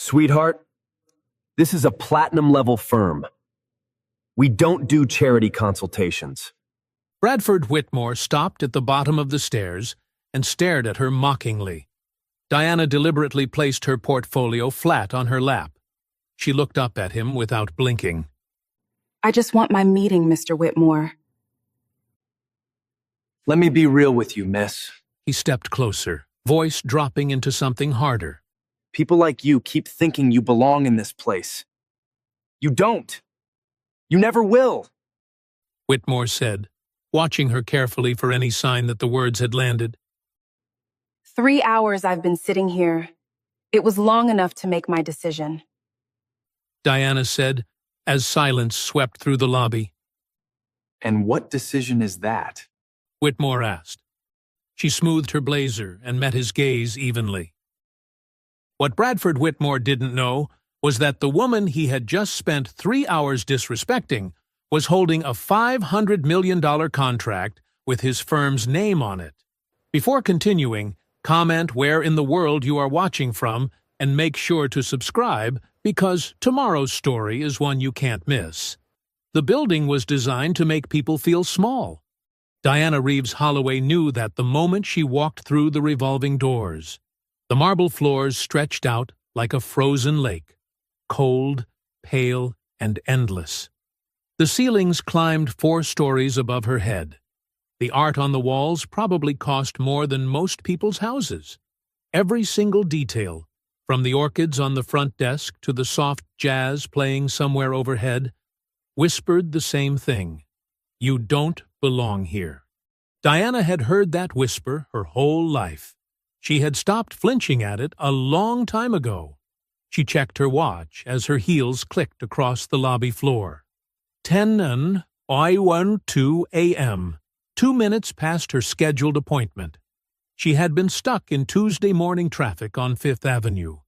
Sweetheart, this is a platinum-level firm. We don't do charity consultations. Bradford Whitmore stopped at the bottom of the stairs and stared at her mockingly. Diana deliberately placed her portfolio flat on her lap. She looked up at him without blinking. I just want my meeting, Mr. Whitmore. Let me be real with you, miss. He stepped closer, voice dropping into something harder. People like you keep thinking you belong in this place. You don't. You never will. Whitmore said, watching her carefully for any sign that the words had landed. 3 hours I've been sitting here. It was long enough to make my decision. Diana said, as silence swept through the lobby. And what decision is that? Whitmore asked. She smoothed her blazer and met his gaze evenly. What Bradford Whitmore didn't know was that the woman he had just spent 3 hours disrespecting was holding a $500 million contract with his firm's name on it. Before continuing, comment where in the world you are watching from and make sure to subscribe because tomorrow's story is one you can't miss. The building was designed to make people feel small. Diana Reeves Holloway knew that the moment she walked through the revolving doors. The marble floors stretched out like a frozen lake, cold, pale, and endless. The ceilings climbed 4 stories above her head. The art on the walls probably cost more than most people's houses. Every single detail, from the orchids on the front desk to the soft jazz playing somewhere overhead, whispered the same thing. You don't belong here. Diana had heard that whisper her whole life. She had stopped flinching at it a long time ago. She checked her watch as her heels clicked across the lobby floor. 10:12 a.m., 2 minutes past her scheduled appointment. She had been stuck in Tuesday morning traffic on Fifth Avenue,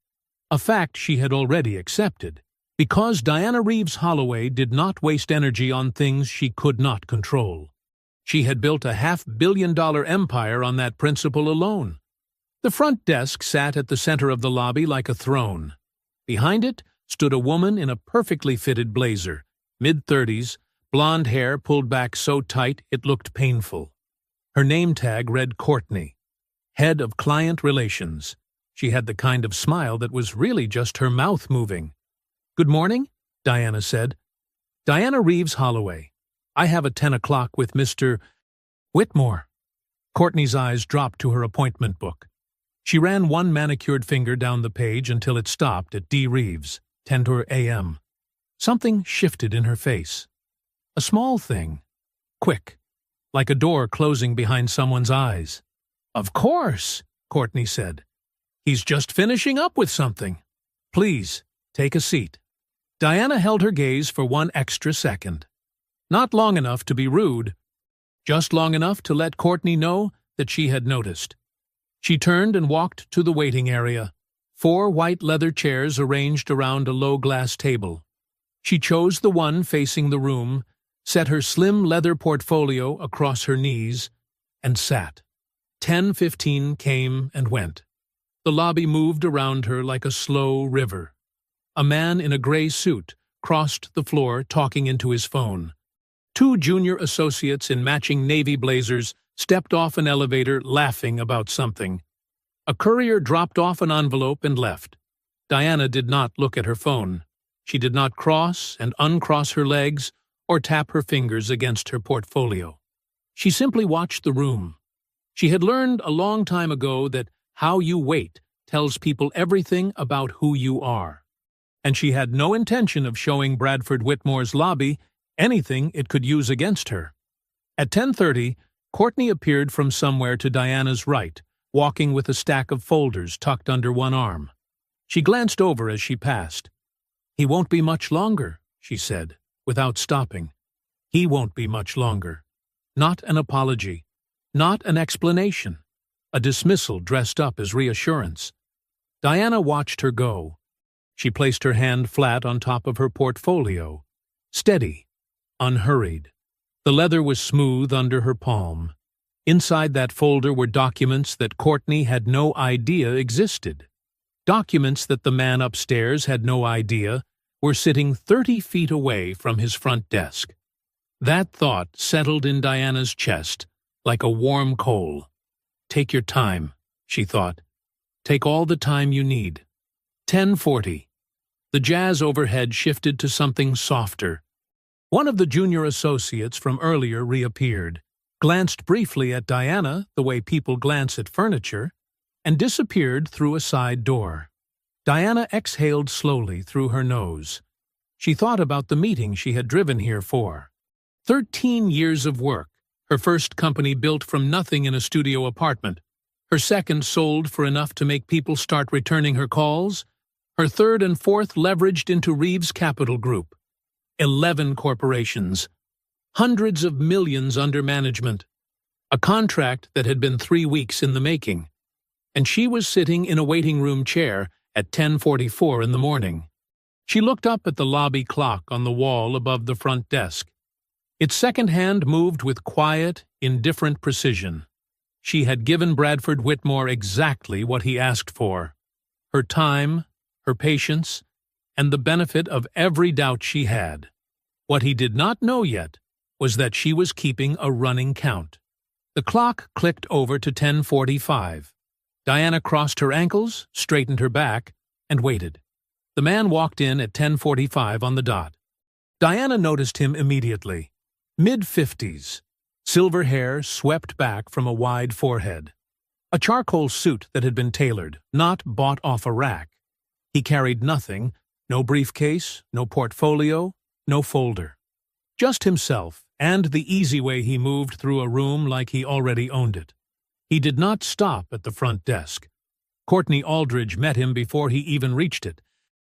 a fact she had already accepted, because Diana Reeves Holloway did not waste energy on things she could not control. She had built a $500 million empire on that principle alone. The front desk sat at the center of the lobby like a throne. Behind it stood a woman in a perfectly fitted blazer, mid-30s, blonde hair pulled back so tight it looked painful. Her name tag read Courtney, head of client relations. She had the kind of smile that was really just her mouth moving. Good morning, Diana said. Diana Reeves Holloway. I have a 10 o'clock with Mr. Whitmore. Courtney's eyes dropped to her appointment book. She ran one manicured finger down the page until it stopped at D. Reeves, 10 a.m. Something shifted in her face. A small thing. Quick, like a door closing behind someone's eyes. Of course, Courtney said. He's just finishing up with something. Please, take a seat. Diana held her gaze for 1 extra second. Not long enough to be rude, just long enough to let Courtney know that she had noticed. She turned and walked to the waiting area, 4 white leather chairs arranged around a low glass table. She chose the one facing the room, set her slim leather portfolio across her knees, and sat. 10:15 came and went. The lobby moved around her like a slow river. A man in a gray suit crossed the floor talking into his phone. 2 junior associates in matching navy blazers stepped off an elevator laughing about something. A courier dropped off an envelope and left. Diana did not look at her phone. She did not cross and uncross her legs or tap her fingers against her portfolio. She simply watched the room. She had learned a long time ago that how you wait tells people everything about who you are. And she had no intention of showing Bradford Whitmore's lobby anything it could use against her. At 10:30, Courtney appeared from somewhere to Diana's right, walking with a stack of folders tucked under one arm. She glanced over as she passed. He won't be much longer, she said, without stopping. He won't be much longer. Not an apology. Not an explanation. A dismissal dressed up as reassurance. Diana watched her go. She placed her hand flat on top of her portfolio. Steady. Unhurried. The leather was smooth under her palm. Inside that folder were documents that Courtney had no idea existed. Documents that the man upstairs had no idea were sitting 30 feet away from his front desk. That thought settled in Diana's chest like a warm coal. Take your time, she thought. Take all the time you need. 10:40. The jazz overhead shifted to something softer. One of the junior associates from earlier reappeared, glanced briefly at Diana the way people glance at furniture, and disappeared through a side door. Diana exhaled slowly through her nose. She thought about the meeting she had driven here for. 13 years of work, her first company built from nothing in a studio apartment, her second sold for enough to make people start returning her calls, her third and fourth leveraged into Reeves Capital Group. 11 corporations, hundreds of millions under management, a contract that had been 3 weeks in the making, and she was sitting in a waiting room chair at 10:44 in the morning. She looked up at the lobby clock on the wall above the front desk. Its second hand moved with quiet, indifferent precision. She had given Bradford Whitmore exactly what he asked for: her time, her patience, and the benefit of every doubt she had. What he did not know yet was that she was keeping a running count. The clock clicked over to 10:45. Diana crossed her ankles, straightened her back, and waited. The man walked in at 10:45 on the dot. Diana noticed him immediately. Mid-50s, silver hair swept back from a wide forehead. A charcoal suit that had been tailored, not bought off a rack. He carried nothing, no briefcase, no portfolio, no folder. Just himself, and the easy way he moved through a room like he already owned it. He did not stop at the front desk. Courtney Aldridge met him before he even reached it.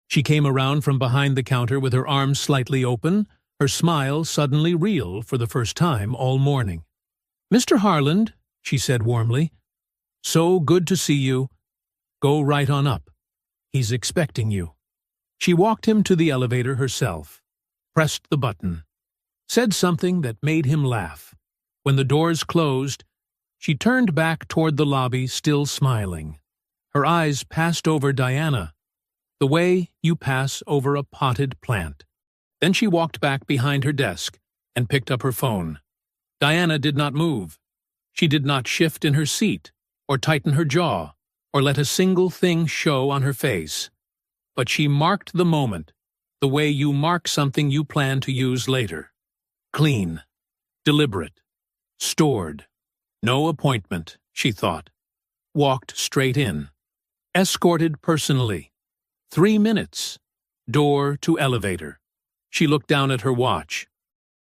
She came around from behind the counter with her arms slightly open, her smile suddenly real for the first time all morning. "Mr. Harland," she said warmly, "so good to see you. Go right on up. He's expecting you." She walked him to the elevator herself, pressed the button, said something that made him laugh. When the doors closed, she turned back toward the lobby, still smiling. Her eyes passed over Diana, the way you pass over a potted plant. Then she walked back behind her desk and picked up her phone. Diana did not move. She did not shift in her seat, or tighten her jaw, or let a single thing show on her face. But she marked the moment, the way you mark something you plan to use later. Clean, deliberate, stored. No appointment, she thought. Walked straight in. Escorted personally. 3 minutes. Door to elevator. She looked down at her watch.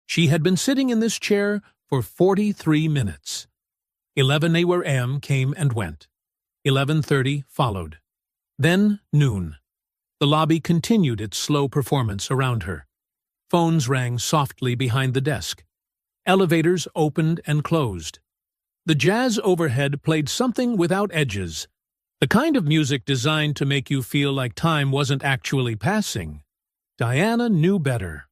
She had been sitting in this chair for 43 minutes. 11 a.m. came and went. 11:30 followed. Then noon. The lobby continued its slow performance around her. Phones rang softly behind the desk. Elevators opened and closed. The jazz overhead played something without edges, the kind of music designed to make you feel like time wasn't actually passing. Diana knew better.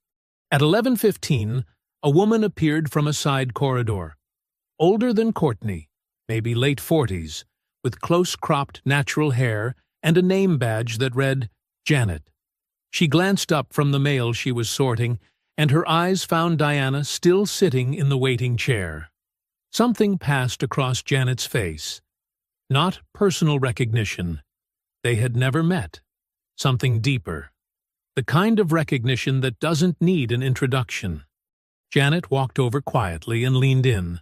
At 11:15, a woman appeared from a side corridor. Older than Courtney, maybe late 40s, with close-cropped natural hair and a name badge that read Janet. She glanced up from the mail she was sorting, and her eyes found Diana still sitting in the waiting chair. Something passed across Janet's face. Not personal recognition. They had never met. Something deeper. The kind of recognition that doesn't need an introduction. Janet walked over quietly and leaned in.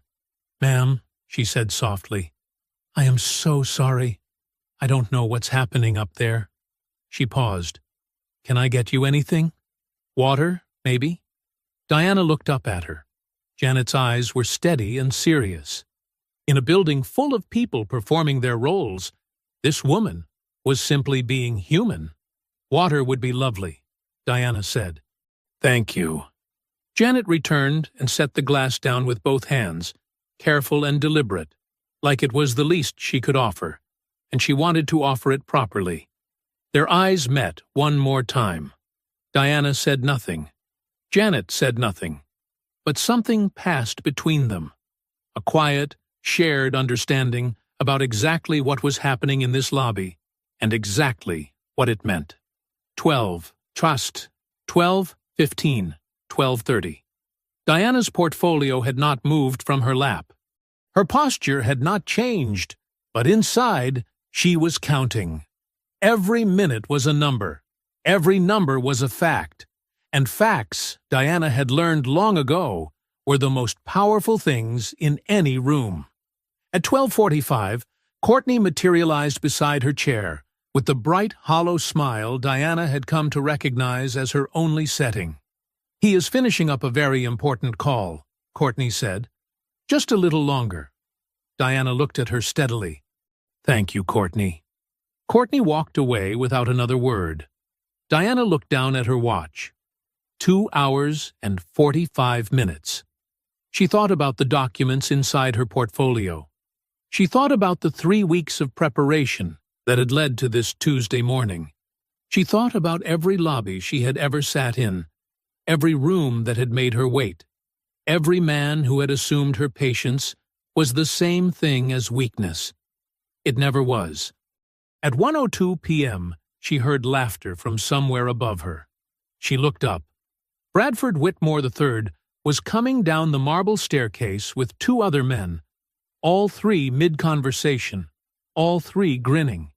"Ma'am," she said softly, "I am so sorry. I don't know what's happening up there." She paused. "Can I get you anything? Water, maybe?" Diana looked up at her. Janet's eyes were steady and serious. In a building full of people performing their roles, this woman was simply being human. "Water would be lovely," Diana said. "Thank you." Janet returned and set the glass down with both hands, careful and deliberate, like it was the least she could offer, and she wanted to offer it properly. Their eyes met one more time. Diana said nothing. Janet said nothing. But something passed between them. A quiet, shared understanding about exactly what was happening in this lobby, and exactly what it meant. 12, trust, 12, 15, 12:30. Diana's portfolio had not moved from her lap. Her posture had not changed, but inside, she was counting. Every minute was a number. Every number was a fact. And facts, Diana had learned long ago, were the most powerful things in any room. At 12:45, Courtney materialized beside her chair, with the bright, hollow smile Diana had come to recognize as her only setting. "He is finishing up a very important call," Courtney said. "Just a little longer." Diana looked at her steadily. "Thank you, Courtney." Courtney walked away without another word. Diana looked down at her watch. 2 hours and 45 minutes. She thought about the documents inside her portfolio. She thought about the 3 weeks of preparation that had led to this Tuesday morning. She thought about every lobby she had ever sat in, every room that had made her wait. Every man who had assumed her patience was the same thing as weakness. It never was. At 1:02 p.m., she heard laughter from somewhere above her. She looked up. Bradford Whitmore III was coming down the marble staircase with 2 other men, all 3 mid-conversation, all 3 grinning.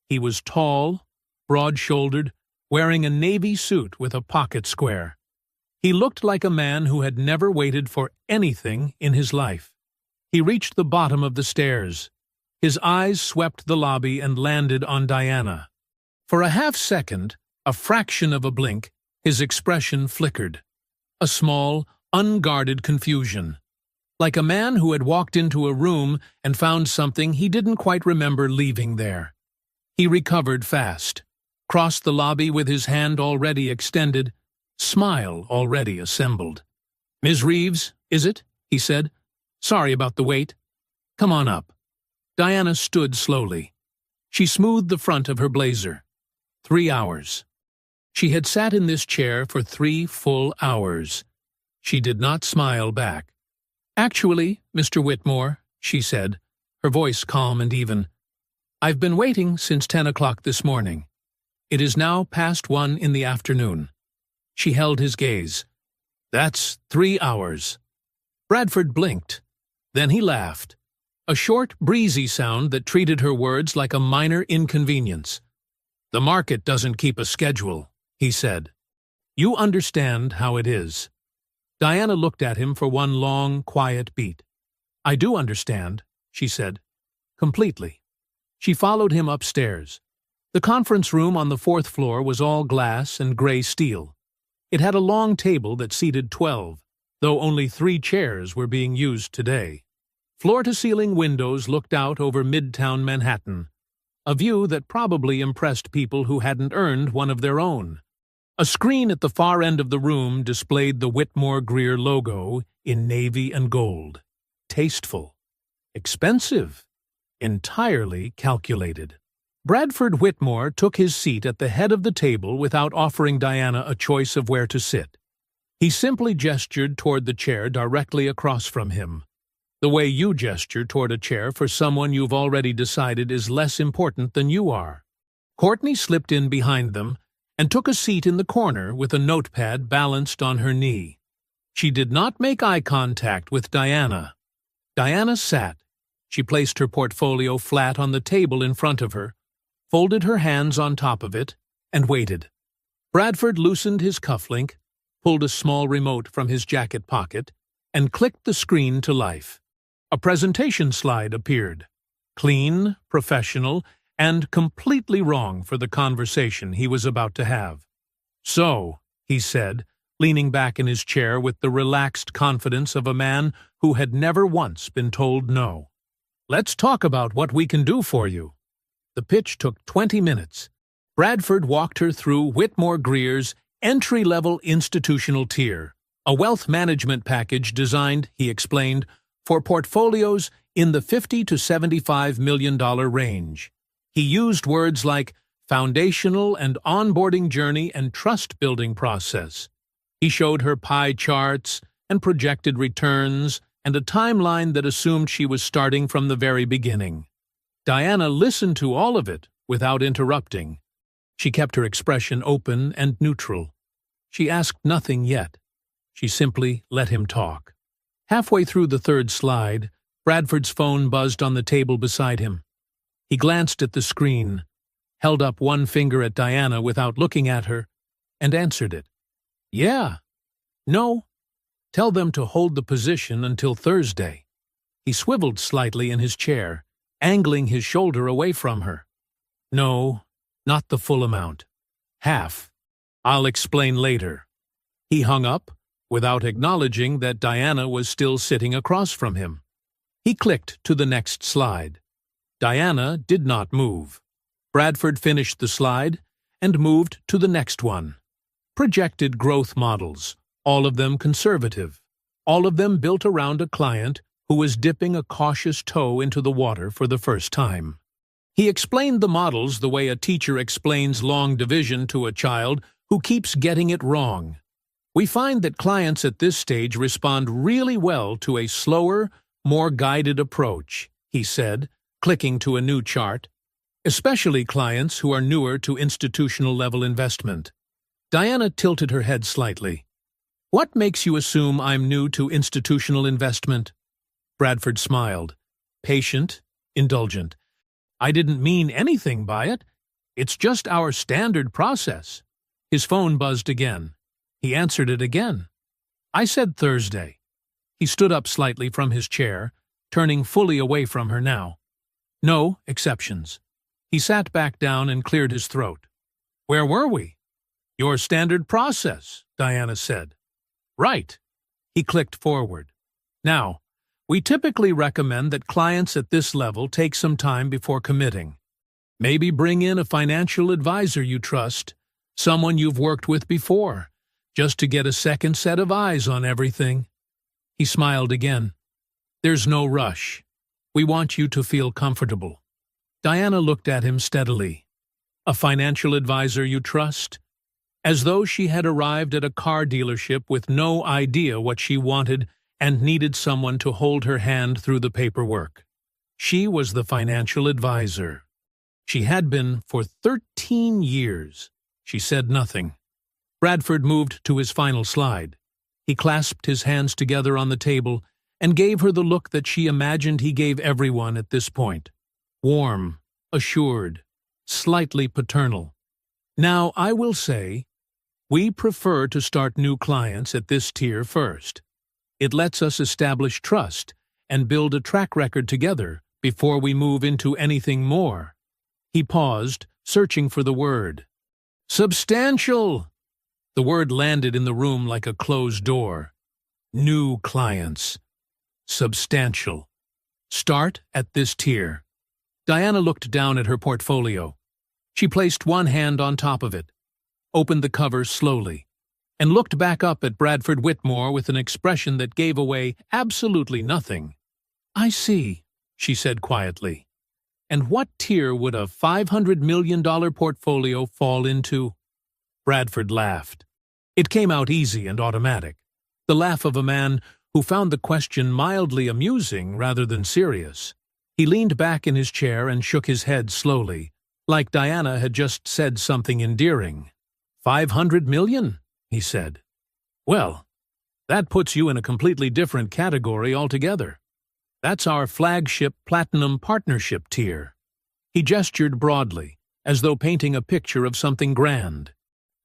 He was tall, broad-shouldered, wearing a navy suit with a pocket square. He looked like a man who had never waited for anything in his life. He reached the bottom of the stairs. His eyes swept the lobby and landed on Diana. For a half-second, a fraction of a blink, his expression flickered. A small, unguarded confusion. Like a man who had walked into a room and found something he didn't quite remember leaving there. He recovered fast, crossed the lobby with his hand already extended, smile already assembled. "Ms. Reeves, is it?" he said. "Sorry about the wait. Come on up." Diana stood slowly. She smoothed the front of her blazer. 3 hours. She had sat in this chair for 3 full hours. She did not smile back. "Actually, Mr. Whitmore," she said, her voice calm and even, "I've been waiting since 10 o'clock this morning. It is now past 1 in the afternoon." She held his gaze. "That's 3 hours." Bradford blinked. Then he laughed. A short, breezy sound that treated her words like a minor inconvenience. "The market doesn't keep a schedule," he said. "You understand how it is." Diana looked at him for one long, quiet beat. "I do understand," she said. "Completely." She followed him upstairs. The conference room on the 4th floor was all glass and gray steel. It had a long table that seated 12, though only 3 chairs were being used today. Floor-to-ceiling windows looked out over Midtown Manhattan, a view that probably impressed people who hadn't earned one of their own. A screen at the far end of the room displayed the Whitmore Greer logo in navy and gold. Tasteful. Expensive. Entirely calculated. Bradford Whitmore took his seat at the head of the table without offering Diana a choice of where to sit. He simply gestured toward the chair directly across from him, the way you gesture toward a chair for someone you've already decided is less important than you are. Courtney slipped in behind them and took a seat in the corner with a notepad balanced on her knee. She did not make eye contact with Diana. Diana sat. She placed her portfolio flat on the table in front of her, folded her hands on top of it, and waited. Bradford loosened his cufflink, pulled a small remote from his jacket pocket, and clicked the screen to life. A presentation slide appeared. Clean, professional, and completely wrong for the conversation he was about to have. "So," he said, leaning back in his chair with the relaxed confidence of a man who had never once been told no. "Let's talk about what we can do for you." The pitch took 20 minutes. Bradford walked her through Whitmore Greer's entry-level institutional tier, a wealth management package designed, he explained, for portfolios in the $50 to $75 million range. He used words like foundational and onboarding journey and trust-building process. He showed her pie charts and projected returns and a timeline that assumed she was starting from the very beginning. Diana listened to all of it without interrupting. She kept her expression open and neutral. She asked nothing yet. She simply let him talk. Halfway through the third slide, Bradford's phone buzzed on the table beside him. He glanced at the screen, held up one finger at Diana without looking at her, and answered it. "Yeah. No. Tell them to hold the position until Thursday." He swiveled slightly in his chair, angling his shoulder away from her. "No, not the full amount. Half. I'll explain later." He hung up, without acknowledging that Diana was still sitting across from him. He clicked to the next slide. Diana did not move. Bradford finished the slide and moved to the next one. Projected growth models, all of them conservative, all of them built around a client who was dipping a cautious toe into the water for the first time. He explained the models the way a teacher explains long division to a child who keeps getting it wrong. We find that clients at this stage respond really well to a slower, more guided approach, he said, clicking to a new chart, especially clients who are newer to institutional-level investment. Diana tilted her head slightly. "What makes you assume I'm new to institutional investment?" Bradford smiled, patient, indulgent. "I didn't mean anything by it. It's just our standard process." His phone buzzed again. He answered it again. "I said Thursday." He stood up slightly from his chair, turning fully away from her now. "No exceptions." He sat back down and cleared his throat. "Where were we?" "Your standard process," Diana said. "Right." He clicked forward. "Now, we typically recommend that clients at this level take some time before committing. Maybe bring in a financial advisor you trust, someone you've worked with before, just to get a second set of eyes on everything." He smiled again. "There's no rush. We want you to feel comfortable." Diana looked at him steadily. "A financial advisor you trust?" As though she had arrived at a car dealership with no idea what she wanted and needed someone to hold her hand through the paperwork. She was the financial advisor. She had been for 13 years. She said nothing. Bradford moved to his final slide. He clasped his hands together on the table and gave her the look that she imagined he gave everyone at this point. Warm, assured, slightly paternal. "Now, I will say, we prefer to start new clients at this tier first. It lets us establish trust and build a track record together before we move into anything more." He paused, searching for the word. "Substantial!" The word landed in the room like a closed door. New clients. Substantial. Start at this tier. Diana looked down at her portfolio. She placed one hand on top of it, opened the cover slowly, and looked back up at Bradford Whitmore with an expression that gave away absolutely nothing. "I see," she said quietly. "And what tier would a $500 million portfolio fall into?" Bradford laughed. It came out easy and automatic, the laugh of a man who found the question mildly amusing rather than serious. He leaned back in his chair and shook his head slowly, like Diana had just said something endearing. "500 million?" he said. "Well, that puts you in a completely different category altogether. That's our flagship Platinum Partnership tier." He gestured broadly, as though painting a picture of something grand.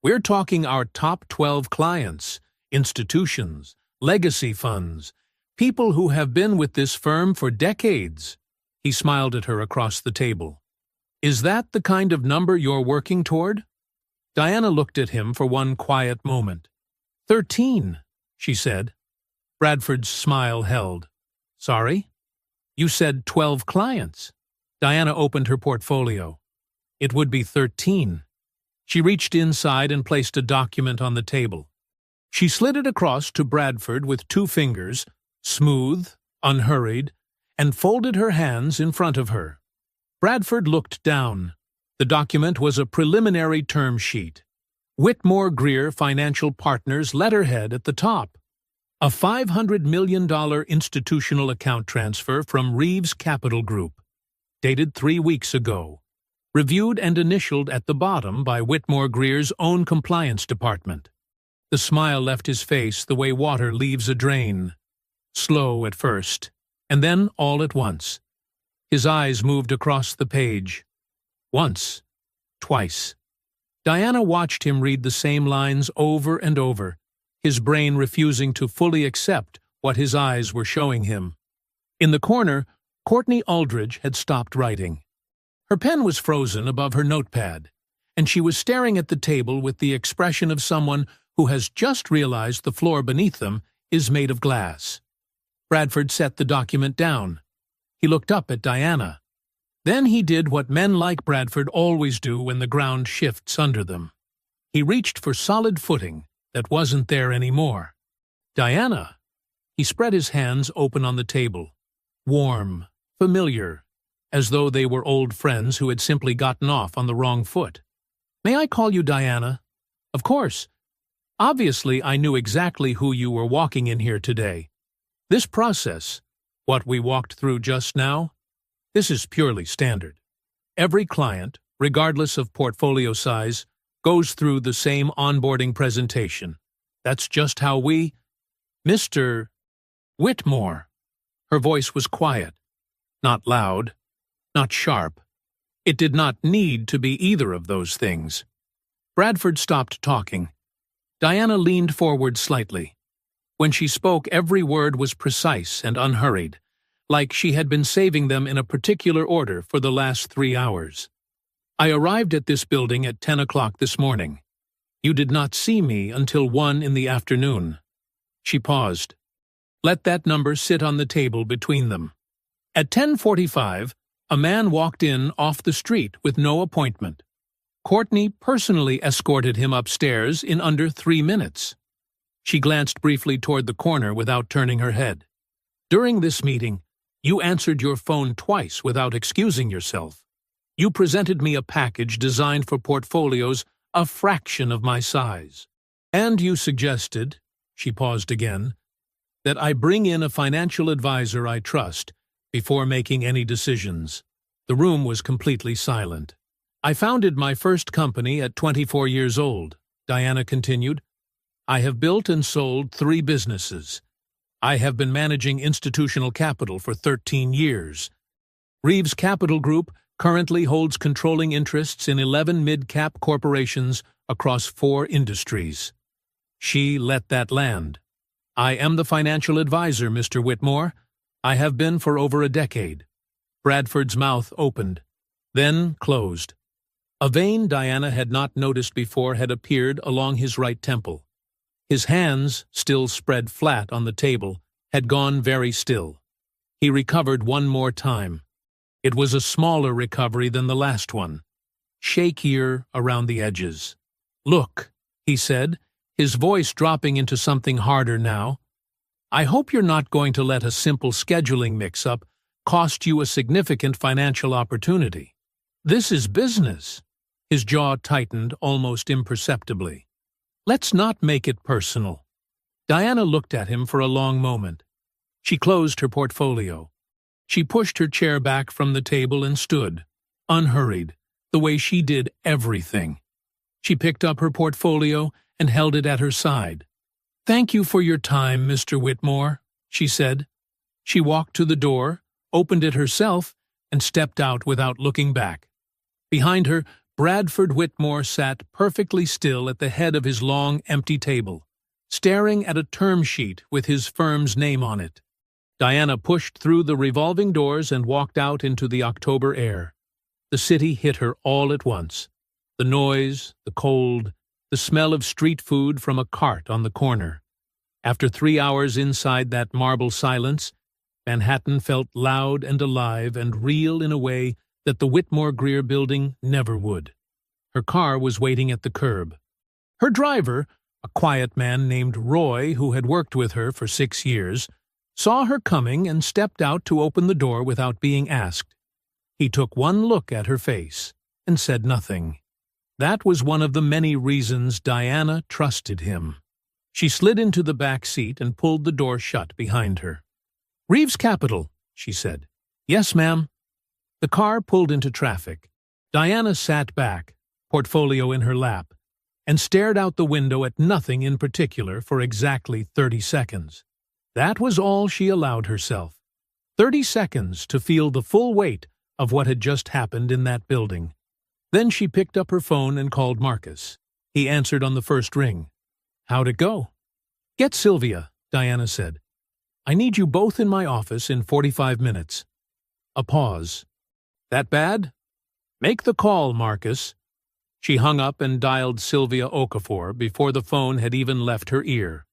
"We're talking our top 12 clients, institutions, legacy funds, people who have been with this firm for decades." He smiled at her across the table. "Is that the kind of number you're working toward?" Diana looked at him for one quiet moment. 13, she said. Bradford's smile held. "Sorry? You said 12 clients." Diana opened her portfolio. "It would be 13. She reached inside and placed a document on the table. She slid it across to Bradford with 2 fingers, smooth, unhurried, and folded her hands in front of her. Bradford looked down. The document was a preliminary term sheet. Whitmore Greer Financial Partners letterhead at the top. A $500 million institutional account transfer from Reeves Capital Group. Dated 3 weeks ago. reviewed and initialed at the bottom by Whitmore Greer's own compliance department. The smile left his face the way water leaves a drain, slow at first, and then all at once. His eyes moved across the page. Once, twice. Diana watched him read the same lines over and over, his brain refusing to fully accept what his eyes were showing him. In the corner, Courtney Aldridge had stopped writing. Her pen was frozen above her notepad, and she was staring at the table with the expression of someone who has just realized the floor beneath them is made of glass. Bradford set the document down. He looked up at Diana. Then he did what men like Bradford always do when the ground shifts under them. He reached for solid footing that wasn't there anymore. Diana! He spread his hands open on the table. Warm, familiar, as though they were old friends who had simply gotten off on the wrong foot. May I call you Diana? Of course. Obviously, I knew exactly who you were walking in here today. This process, what we walked through just now, this is purely standard. Every client, regardless of portfolio size, goes through the same onboarding presentation. That's just how we... Mr. Whitmore. Her voice was quiet, not loud, not sharp. It did not need to be either of those things. Bradford stopped talking. Diana leaned forward slightly. When she spoke, every word was precise and unhurried, like she had been saving them in a particular order for the last 3 hours. I arrived at this building at 10 o'clock this morning. You did not see me until 1 in the afternoon. She paused. Let that number sit on the table between them. At 10:45, a man walked in off the street with no appointment. Courtney personally escorted him upstairs in under 3 minutes. She glanced briefly toward the corner without turning her head. During this meeting, you answered your phone twice without excusing yourself. You presented me a package designed for portfolios a fraction of my size. And you suggested, she paused again, that I bring in a financial advisor I trust before making any decisions. The room was completely silent. I founded my first company at 24 years old, Diana continued. I have built and sold 3 businesses. I have been managing institutional capital for 13 years. Reeves Capital Group currently holds controlling interests in 11 mid-cap corporations across 4 industries. She let that land. I am the financial advisor, Mr. Whitmore. I have been for over a decade. Bradford's mouth opened, then closed. A vein Diana had not noticed before had appeared along his right temple. His hands, still spread flat on the table, had gone very still. He recovered one more time. It was a smaller recovery than the last one, shakier around the edges. Look, he said, his voice dropping into something harder now. I hope you're not going to let a simple scheduling mix-up cost you a significant financial opportunity. This is business. His jaw tightened almost imperceptibly. Let's not make it personal. Diana looked at him for a long moment. She closed her portfolio. She pushed her chair back from the table and stood, unhurried, the way she did everything. She picked up her portfolio and held it at her side. Thank you for your time, Mr. Whitmore, she said. She walked to the door, opened it herself, and stepped out without looking back. Behind her, Bradford Whitmore sat perfectly still at the head of his long, empty table, staring at a term sheet with his firm's name on it. Diana pushed through the revolving doors and walked out into the October air. The city hit her all at once. The noise, the cold, the smell of street food from a cart on the corner. After 3 hours inside that marble silence, Manhattan felt loud and alive and real in a way that the Whitmore Greer building never would. Her car was waiting at the curb. Her driver, a quiet man named Roy who had worked with her for 6 years, saw her coming and stepped out to open the door without being asked. He took one look at her face and said nothing. That was one of the many reasons Diana trusted him. She slid into the back seat and pulled the door shut behind her. Reeves Capital, she said. Yes, ma'am. The car pulled into traffic. Diana sat back, portfolio in her lap, and stared out the window at nothing in particular for exactly 30 seconds. That was all she allowed herself. 30 seconds to feel the full weight of what had just happened in that building. Then she picked up her phone and called Marcus. He answered on the first ring. "How'd it go?" "Get Sylvia," Diana said. "I need you both in my office in 45 minutes. A pause. "That bad?" "Make the call, Marcus." She hung up and dialed Sylvia Okafor before the phone had even left her ear.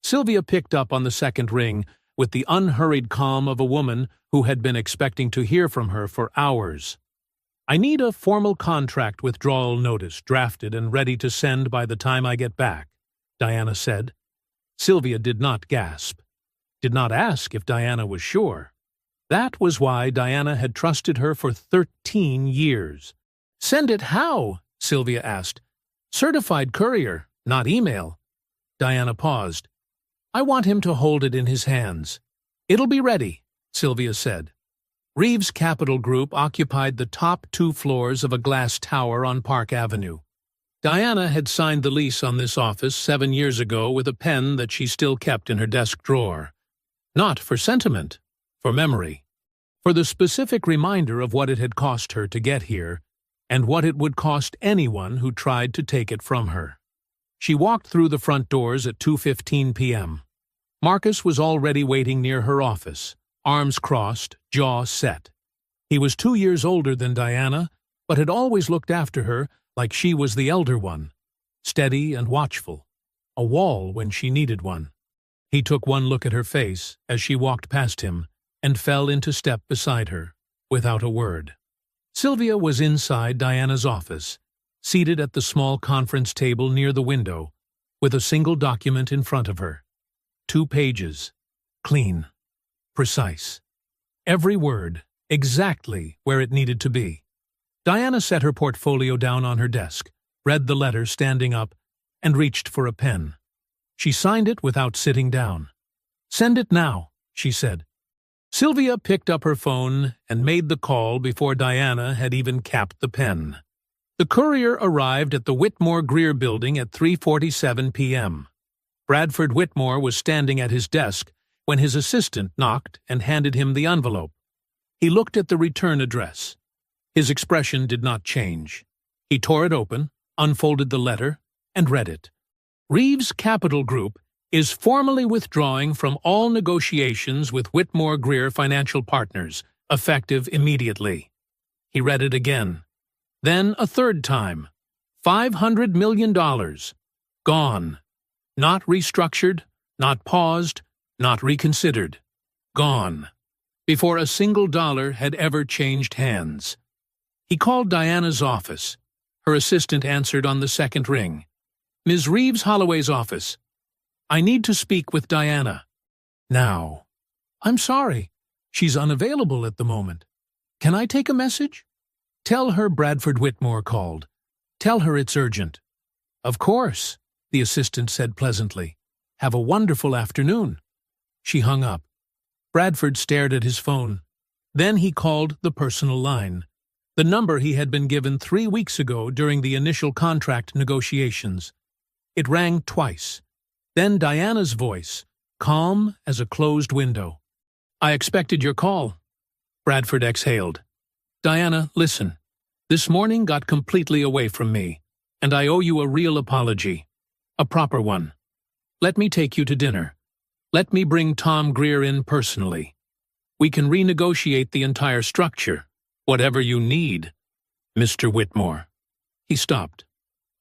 Sylvia picked up on the second ring with the unhurried calm of a woman who had been expecting to hear from her for hours. "I need a formal contract withdrawal notice drafted and ready to send by the time I get back," Diana said. Sylvia did not gasp, did not ask if Diana was sure. That was why Diana had trusted her for 13 years. "Send it how?" Sylvia asked. "Certified courier, not email." Diana paused. "I want him to hold it in his hands." "It'll be ready," Sylvia said. Reeves Capital Group occupied the top 2 floors of a glass tower on Park Avenue. Diana had signed the lease on this office 7 years ago with a pen that she still kept in her desk drawer. Not for sentiment, for memory. For the specific reminder of what it had cost her to get here, and what it would cost anyone who tried to take it from her. She walked through the front doors at 2:15 p.m. Marcus was already waiting near her office, arms crossed, jaw set. He was 2 years older than Diana, but had always looked after her like she was the elder one, steady and watchful, a wall when she needed one. He took one look at her face as she walked past him and fell into step beside her, without a word. Sylvia was inside Diana's office, seated at the small conference table near the window, with a single document in front of her. 2 pages, clean, precise. Every word, exactly where it needed to be. Diana set her portfolio down on her desk, read the letter standing up, and reached for a pen. She signed it without sitting down. "Send it now," she said. Sylvia picked up her phone and made the call before Diana had even capped the pen. The courier arrived at the Whitmore Greer building at 3:47 p.m. Bradford Whitmore was standing at his desk when his assistant knocked and handed him the envelope. He looked at the return address. His expression did not change. He tore it open, unfolded the letter, and read it. "Reeves Capital Group is formally withdrawing from all negotiations with Whitmore Greer Financial Partners, effective immediately." He read it again. Then a third time. $500 million. Gone. Not restructured, not paused, not reconsidered. Gone. Before a single dollar had ever changed hands. He called Diana's office. Her assistant answered on the second ring. "Ms. Reeves Holloway's office. I need to speak with Diana. Now." "I'm sorry. She's unavailable at the moment. Can I take a message?" "Tell her Bradford Whitmore called. Tell her it's urgent." "Of course," the assistant said pleasantly. "Have a wonderful afternoon." She hung up. Bradford stared at his phone. Then he called the personal line, the number he had been given 3 weeks ago during the initial contract negotiations. It rang twice. Then Diana's voice, calm as a closed window. "I expected your call." Bradford exhaled. "Diana, listen. This morning got completely away from me, and I owe you a real apology. A proper one. Let me take you to dinner. Let me bring Tom Greer in personally. We can renegotiate the entire structure, whatever you need, Mr. Whitmore." He stopped.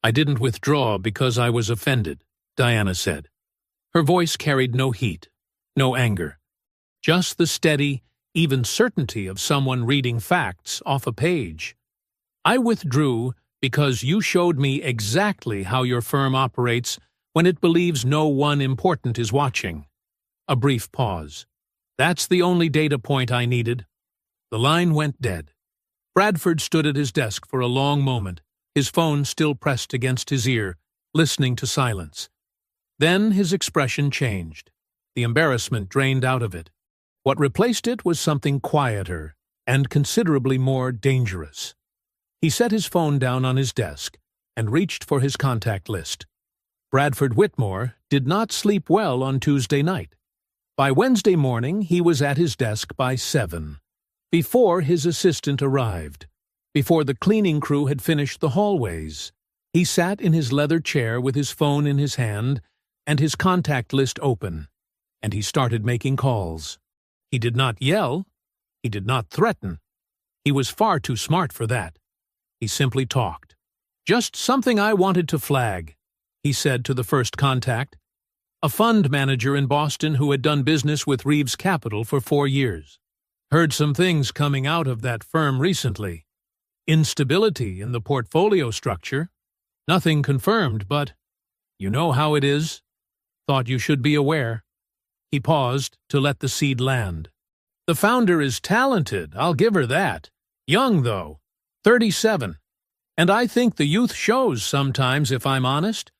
"I didn't withdraw because I was offended," Diana said. Her voice carried no heat, no anger. Just the steady, even certainty of someone reading facts off a page. "I withdrew because you showed me exactly how your firm operates when it believes no one important is watching." A brief pause. "That's the only data point I needed." The line went dead. Bradford stood at his desk for a long moment, his phone still pressed against his ear, listening to silence. Then his expression changed. The embarrassment drained out of it. What replaced it was something quieter and considerably more dangerous. He set his phone down on his desk and reached for his contact list. Bradford Whitmore did not sleep well on Tuesday night. By Wednesday morning, he was at his desk by 7, before his assistant arrived, before the cleaning crew had finished the hallways. He sat in his leather chair with his phone in his hand and his contact list open, and he started making calls. He did not yell. He did not threaten. He was far too smart for that. He simply talked. "Just something I wanted to flag," he said to the first contact, a fund manager in Boston who had done business with Reeves Capital for 4 years. "Heard some things coming out of that firm recently. Instability in the portfolio structure. Nothing confirmed, but you know how it is. Thought you should be aware." He paused to let the seed land. "The founder is talented, I'll give her that. Young, though. 37. And I think the youth shows sometimes, if I'm honest.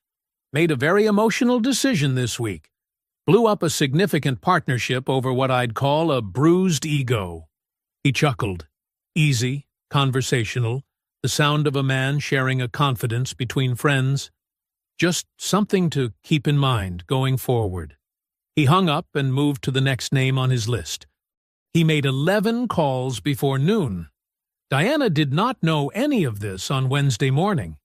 Made a very emotional decision this week. Blew up a significant partnership over what I'd call a bruised ego." He chuckled. Easy, conversational, the sound of a man sharing a confidence between friends. Just something to keep in mind going forward. He hung up and moved to the next name on his list. He made 11 calls before noon. Diana did not know any of this on Wednesday morning.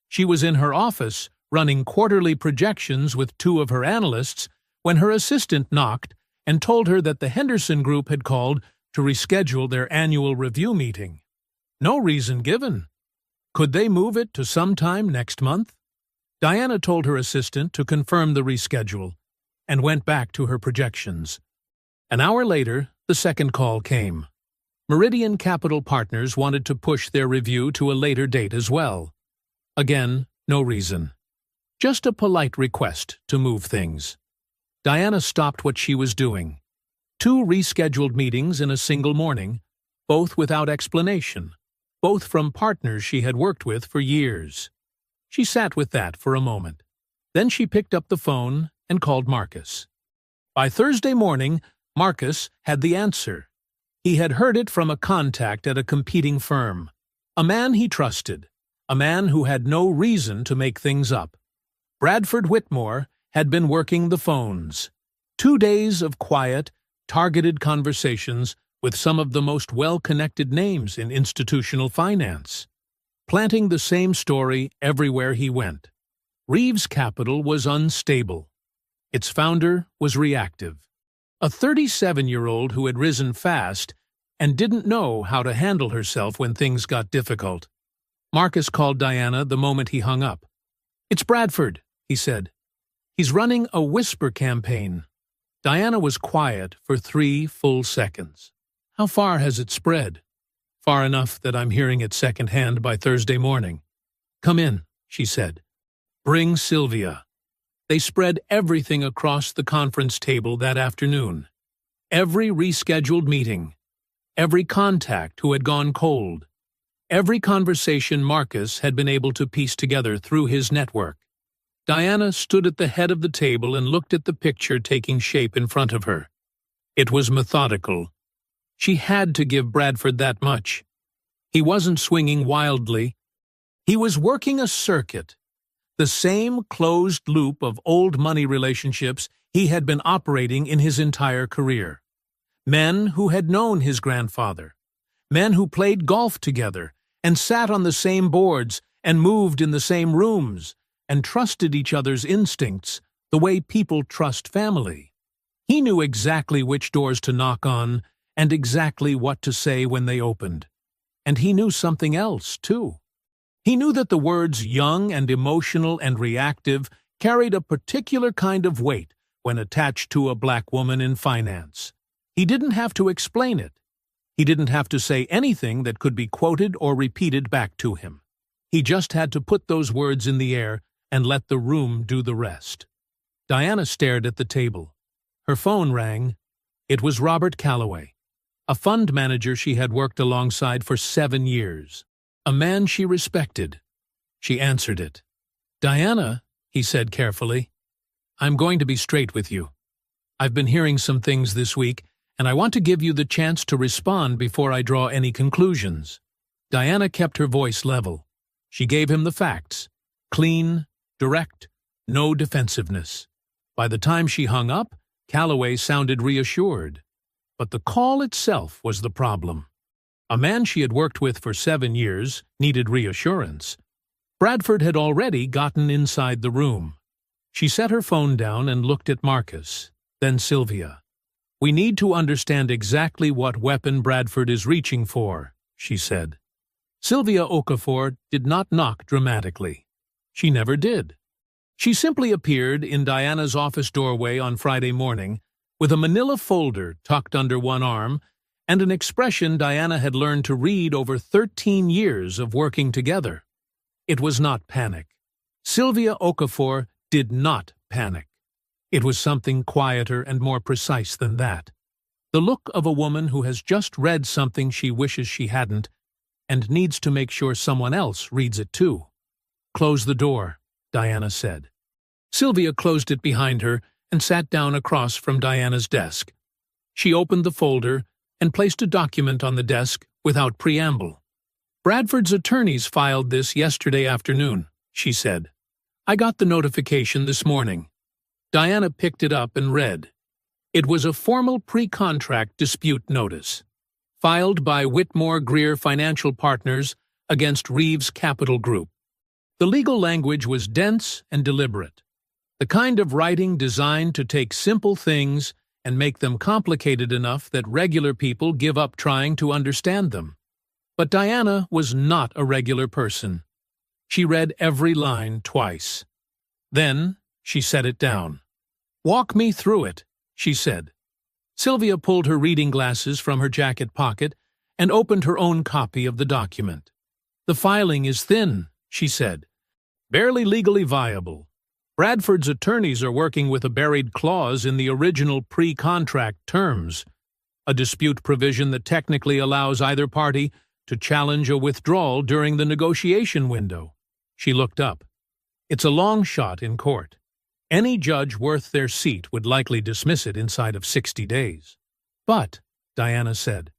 She was in her office running quarterly projections with 2 of her analysts when her assistant knocked and told her that the Henderson Group had called to reschedule their annual review meeting. No reason given. Could they move it to sometime next month? Diana told her assistant to confirm the reschedule and went back to her projections. An hour later, the second call came. Meridian Capital Partners wanted to push their review to a later date as well. Again, no reason. Just a polite request to move things. Diana stopped what she was doing. 2 rescheduled meetings in a single morning, both without explanation, both from partners she had worked with for years. She sat with that for a moment. Then she picked up the phone and called Marcus. By Thursday morning, Marcus had the answer. He had heard it from a contact at a competing firm, a man he trusted, a man who had no reason to make things up. Bradford Whitmore had been working the phones. 2 days of quiet, targeted conversations with some of the most well-connected names in institutional finance, planting the same story everywhere he went. Reeves Capital was unstable. Its founder was reactive. A 37-year-old who had risen fast and didn't know how to handle herself when things got difficult. Marcus called Diana the moment he hung up. "It's Bradford," he said. "He's running a whisper campaign." Diana was quiet for 3 full seconds. "How far has it spread?" "Far enough that I'm hearing it secondhand by Thursday morning." "Come in," she said. "Bring Sylvia." They spread everything across the conference table that afternoon. Every rescheduled meeting. Every contact who had gone cold. Every conversation Marcus had been able to piece together through his network. Diana stood at the head of the table and looked at the picture taking shape in front of her. It was methodical. She had to give Bradford that much. He wasn't swinging wildly. He was working a circuit, the same closed loop of old money relationships he had been operating in his entire career. Men who had known his grandfather. Men who played golf together and sat on the same boards and moved in the same rooms and trusted each other's instincts the way people trust family. He knew exactly which doors to knock on and exactly what to say when they opened. And he knew something else, too. He knew that the words young and emotional and reactive carried a particular kind of weight when attached to a black woman in finance. He didn't have to explain it. He didn't have to say anything that could be quoted or repeated back to him. He just had to put those words in the air and let the room do the rest. Diana stared at the table. Her phone rang. It was Robert Calloway, a fund manager she had worked alongside for 7 years, a man she respected. She answered it. "Diana," he said carefully, "I'm going to be straight with you. I've been hearing some things this week, and I want to give you the chance to respond before I draw any conclusions. Diana kept her voice level. She gave him the facts. Clean, direct, no defensiveness. By the time she hung up, Calloway sounded reassured. But the call itself was the problem. A man she had worked with for 7 years needed reassurance. Bradford had already gotten inside the room. She set her phone down and looked at Marcus, then Sylvia. "We need to understand exactly what weapon Bradford is reaching for," she said. Sylvia Okafor did not knock dramatically. She never did. She simply appeared in Diana's office doorway on Friday morning with a manila folder tucked under one arm and an expression Diana had learned to read over 13 years of working together. It was not panic. Sylvia Okafor did not panic. It was something quieter and more precise than that. The look of a woman who has just read something she wishes she hadn't and needs to make sure someone else reads it too. "Close the door," Diana said. Sylvia closed it behind her and sat down across from Diana's desk. She opened the folder and placed a document on the desk without preamble. "Bradford's attorneys filed this yesterday afternoon," she said. "I got the notification this morning." Diana picked it up and read. It was a formal pre-contract dispute notice, filed by Whitmore Greer Financial Partners against Reeves Capital Group. The legal language was dense and deliberate, the kind of writing designed to take simple things and make them complicated enough that regular people give up trying to understand them. But Diana was not a regular person. She read every line twice. Then she set it down. "Walk me through it," she said. Sylvia pulled her reading glasses from her jacket pocket and opened her own copy of the document. "The filing is thin," she said. "Barely legally viable. Bradford's attorneys are working with a buried clause in the original pre-contract terms, a dispute provision that technically allows either party to challenge a withdrawal during the negotiation window." She looked up. "It's a long shot in court. Any judge worth their seat would likely dismiss it inside of 60 days. But," Diana said,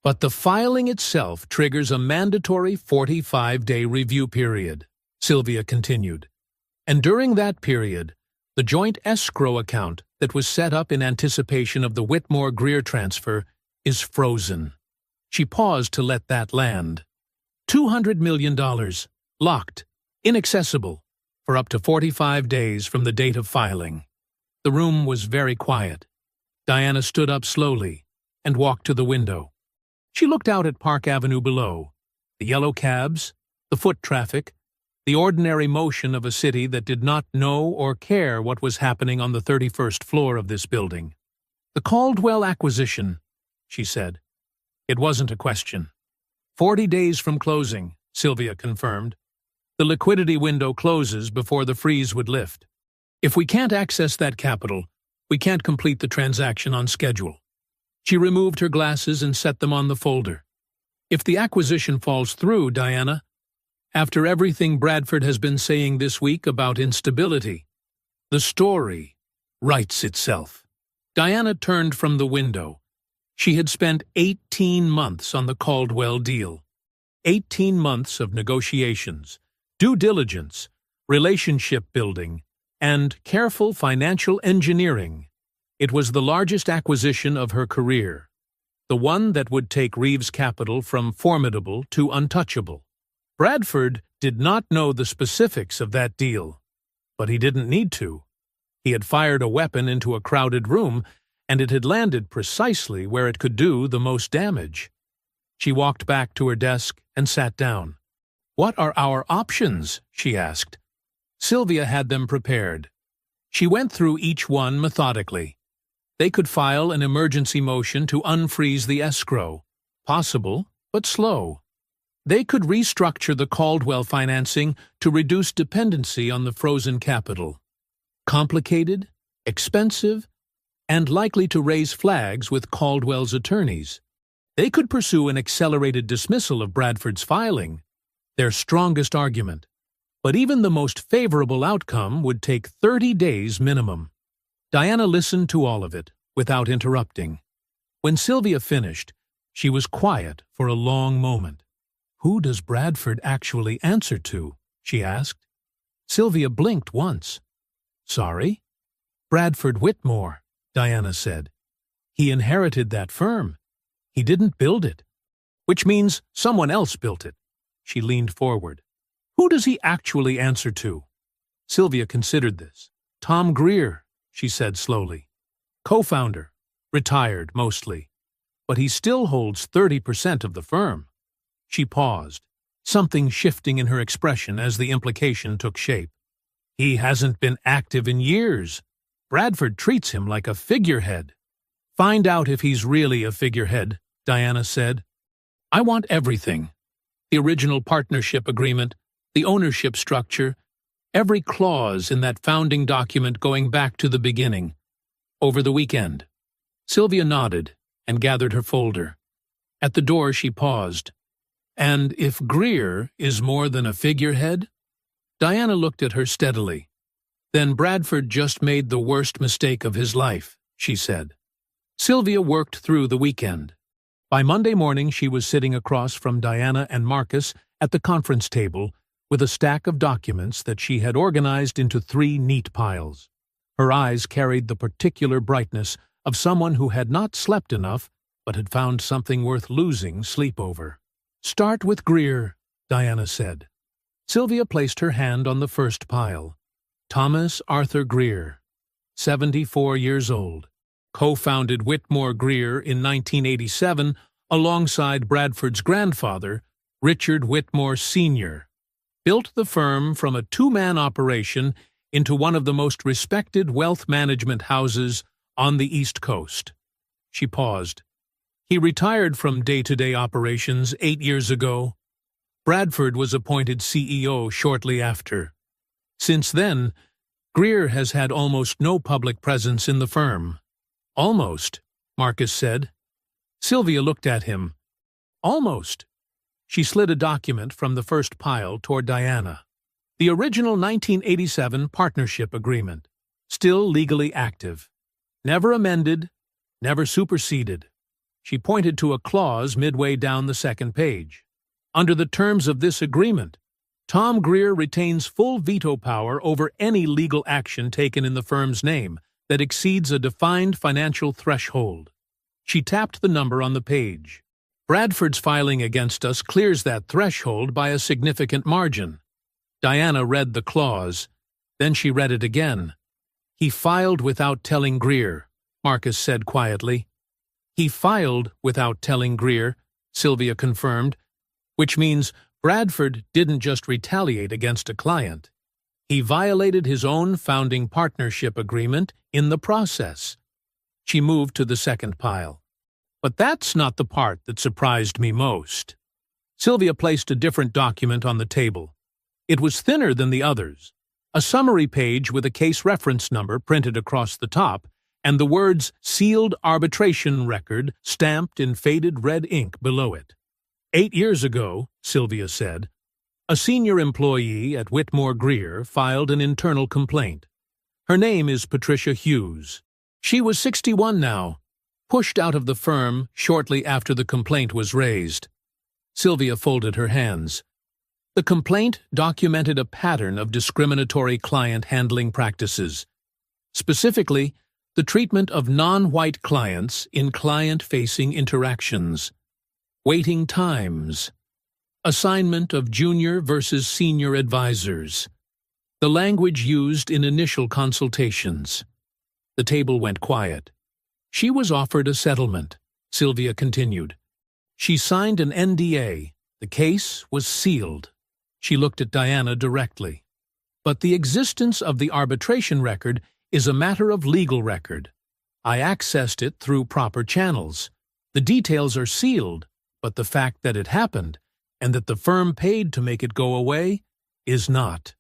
"but the filing itself triggers a mandatory 45-day review period," Sylvia continued. "And during that period, the joint escrow account that was set up in anticipation of the Whitmore Greer transfer is frozen." She paused to let that land. $200 million, locked, inaccessible, for up to 45 days from the date of filing. The room was very quiet. Diana stood up slowly and walked to the window. She looked out at Park Avenue below, the yellow cabs, the foot traffic, the ordinary motion of a city that did not know or care what was happening on the 31st floor of this building. "The Caldwell acquisition," she said. It wasn't a question. 40 days from closing, Sylvia confirmed. The liquidity window closes before the freeze would lift. If we can't access that capital, we can't complete the transaction on schedule. She removed her glasses and set them on the folder. "If the acquisition falls through, Diana, after everything Bradford has been saying this week about instability, the story writes itself." Diana turned from the window. She had spent 18 months on the Caldwell deal. 18 months of negotiations, due diligence, relationship building, and careful financial engineering. It was the largest acquisition of her career, the one that would take Reeves Capital from formidable to untouchable. Bradford did not know the specifics of that deal, but he didn't need to. He had fired a weapon into a crowded room, and it had landed precisely where it could do the most damage. She walked back to her desk and sat down. "What are our options?" she asked. Sylvia had them prepared. She went through each one methodically. They could file an emergency motion to unfreeze the escrow. Possible, but slow. They could restructure the Caldwell financing to reduce dependency on the frozen capital. Complicated, expensive, and likely to raise flags with Caldwell's attorneys. They could pursue an accelerated dismissal of Bradford's filing, their strongest argument. But even the most favorable outcome would take 30 days minimum. Diana listened to all of it, without interrupting. When Sylvia finished, she was quiet for a long moment. "Who does Bradford actually answer to?" she asked. Sylvia blinked once. "Sorry?" "Bradford Whitmore," Diana said. "He inherited that firm. He didn't build it." "Which means someone else built it." She leaned forward. "Who does he actually answer to?" Sylvia considered this. "Tom Greer," she said slowly. "Co-founder. Retired, mostly. But he still holds 30% of the firm." She paused, something shifting in her expression as the implication took shape. "He hasn't been active in years. Bradford treats him like a figurehead." "Find out if he's really a figurehead," Diana said. "I want everything. The original partnership agreement, the ownership structure, every clause in that founding document going back to the beginning. Over the weekend." Sylvia nodded and gathered her folder. At the door she paused. "And if Greer is more than a figurehead?" Diana looked at her steadily. "Then Bradford just made the worst mistake of his life," she said. Sylvia worked through the weekend. By Monday morning she was sitting across from Diana and Marcus at the conference table with a stack of documents that she had organized into 3 neat piles. Her eyes carried the particular brightness of someone who had not slept enough but had found something worth losing sleep over. "Start with Greer," Diana said. Sylvia placed her hand on the first pile. Thomas Arthur Greer, 74 years old. Co-founded Whitmore Greer in 1987 alongside Bradford's grandfather, Richard Whitmore Sr. Built the firm from a 2-man operation into one of the most respected wealth management houses on the East Coast. She paused. He retired from day-to-day operations 8 years ago. Bradford was appointed CEO shortly after. Since then, Greer has had almost no public presence in the firm. "Almost," Marcus said. Sylvia looked at him. "Almost." She slid a document from the first pile toward Diana. The original 1987 partnership agreement, still legally active. Never amended, never superseded. She pointed to a clause midway down the second page. "Under the terms of this agreement, Tom Greer retains full veto power over any legal action taken in the firm's name that exceeds a defined financial threshold." She tapped the number on the page. "Bradford's filing against us clears that threshold by a significant margin." Diana read the clause. Then she read it again. "He filed without telling Greer," Marcus said quietly. "He filed without telling Greer," Sylvia confirmed, "which means Bradford didn't just retaliate against a client. He violated his own founding partnership agreement in the process." She moved to the second pile. "But that's not the part that surprised me most." Sylvia placed a different document on the table. It was thinner than the others, a summary page with a case reference number printed across the top, and the words "Sealed Arbitration Record" stamped in faded red ink below it. 8 years ago, Sylvia said, a senior employee at Whitmore Greer filed an internal complaint. Her name is Patricia Hughes. She was 61 now, pushed out of the firm shortly after the complaint was raised. Sylvia folded her hands. The complaint documented a pattern of discriminatory client handling practices. Specifically, the treatment of non-white clients in client-facing interactions. Waiting times. Assignment of junior versus senior advisors. The language used in initial consultations. The table went quiet. She was offered a settlement, Sylvia continued. She signed an NDA. The case was sealed. She looked at Diana directly. But the existence of the arbitration record is a matter of legal record. I accessed it through proper channels. The details are sealed, but the fact that it happened, and that the firm paid to make it go away, is not.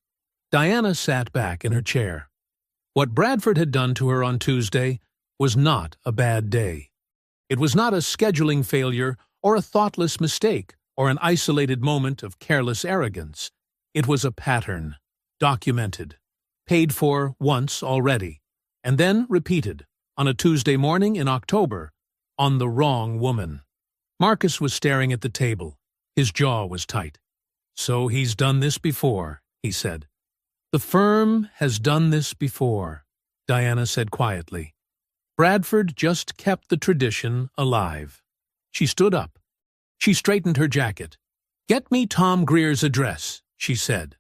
Diana sat back in her chair. What Bradford had done to her on Tuesday was not a bad day. It was not a scheduling failure or a thoughtless mistake or an isolated moment of careless arrogance. It was a pattern, documented, paid for once already, and then repeated on a Tuesday morning in October on the wrong woman. Marcus was staring at the table, His jaw was tight. "So he's done this before," he said. "The firm has done this before," Diana said quietly. Bradford just kept the tradition alive. She stood up. She straightened her jacket. "Get me Tom Greer's address," she said.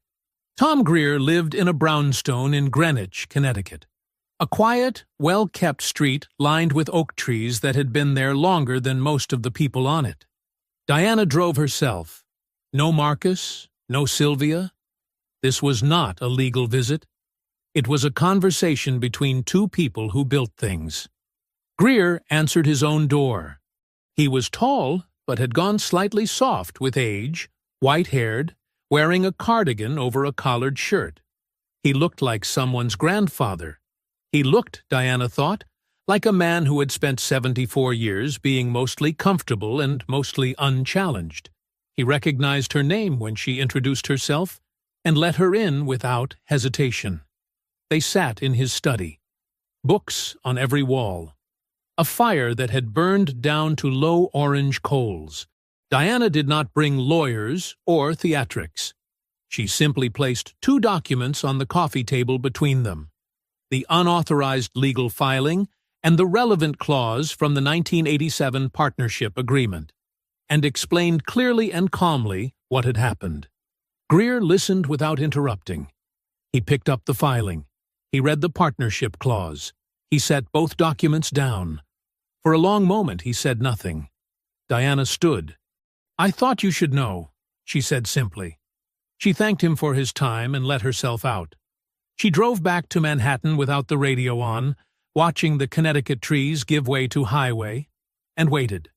Tom Greer lived in a brownstone in Greenwich, Connecticut. A quiet, well-kept street lined with oak trees that had been there longer than most of the people on it. Diana drove herself. No Marcus, no Sylvia. This was not a legal visit. It was a conversation between two people who built things. Greer answered his own door. He was tall, but had gone slightly soft with age, white-haired, wearing a cardigan over a collared shirt. He looked like someone's grandfather. He looked, Diana thought, like a man who had spent 74 years being mostly comfortable and mostly unchallenged. He recognized her name when she introduced herself and let her in without hesitation. They sat in his study. Books on every wall. A fire that had burned down to low orange coals. Diana did not bring lawyers or theatrics. She simply placed two documents on the coffee table between them: the unauthorized legal filing and the relevant clause from the 1987 partnership agreement, and explained clearly and calmly what had happened. Greer listened without interrupting. He picked up the filing. He read the partnership clause. He set both documents down. For a long moment he said nothing. Diana stood. "I thought you should know," she said simply. She thanked him for his time and let herself out. She drove back to Manhattan without the radio on, watching the Connecticut trees give way to highway, and waited.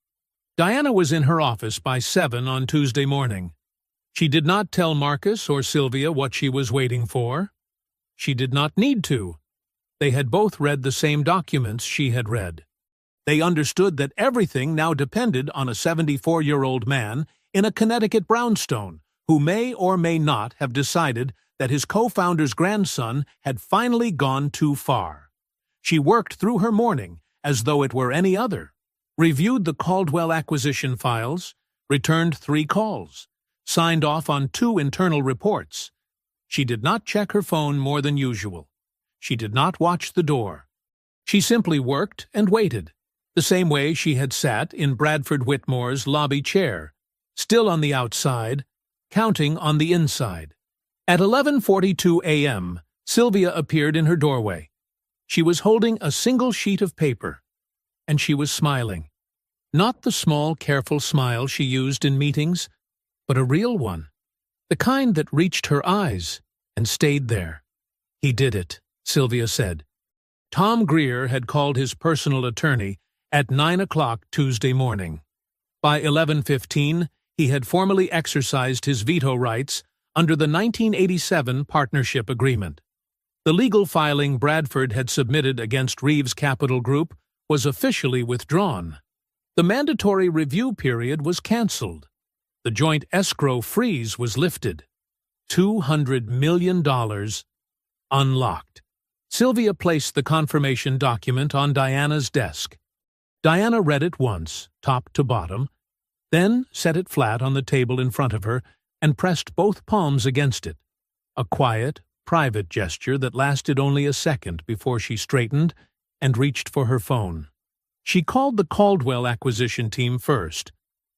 Diana was in her office by 7 on Tuesday morning. She did not tell Marcus or Sylvia what she was waiting for. She did not need to. They had both read the same documents she had read. They understood that everything now depended on a 74-year-old man in a Connecticut brownstone who may or may not have decided that his co-founder's grandson had finally gone too far. She worked through her morning as though it were any other, reviewed the Caldwell acquisition files, returned 3 calls, signed off on 2 internal reports. She did not check her phone more than usual. She did not watch the door. She simply worked and waited, the same way she had sat in Bradford Whitmore's lobby chair, still on the outside, counting on the inside. At 11:42 a.m., Sylvia appeared in her doorway. She was holding a single sheet of paper, and she was smiling. Not the small, careful smile she used in meetings, but a real one, the kind that reached her eyes and stayed there. "He did it," Sylvia said. Tom Greer had called his personal attorney at 9 o'clock Tuesday morning. By 11:15, he had formally exercised his veto rights under the 1987 partnership agreement. The legal filing Bradford had submitted against Reeves Capital Group was officially withdrawn. The mandatory review period was canceled. The joint escrow freeze was lifted. $200 million unlocked. Sylvia placed the confirmation document on Diana's desk. Diana read it once, top to bottom, then set it flat on the table in front of her and pressed both palms against it, a quiet, private gesture that lasted only a second before she straightened and reached for her phone. She called the Caldwell acquisition team first,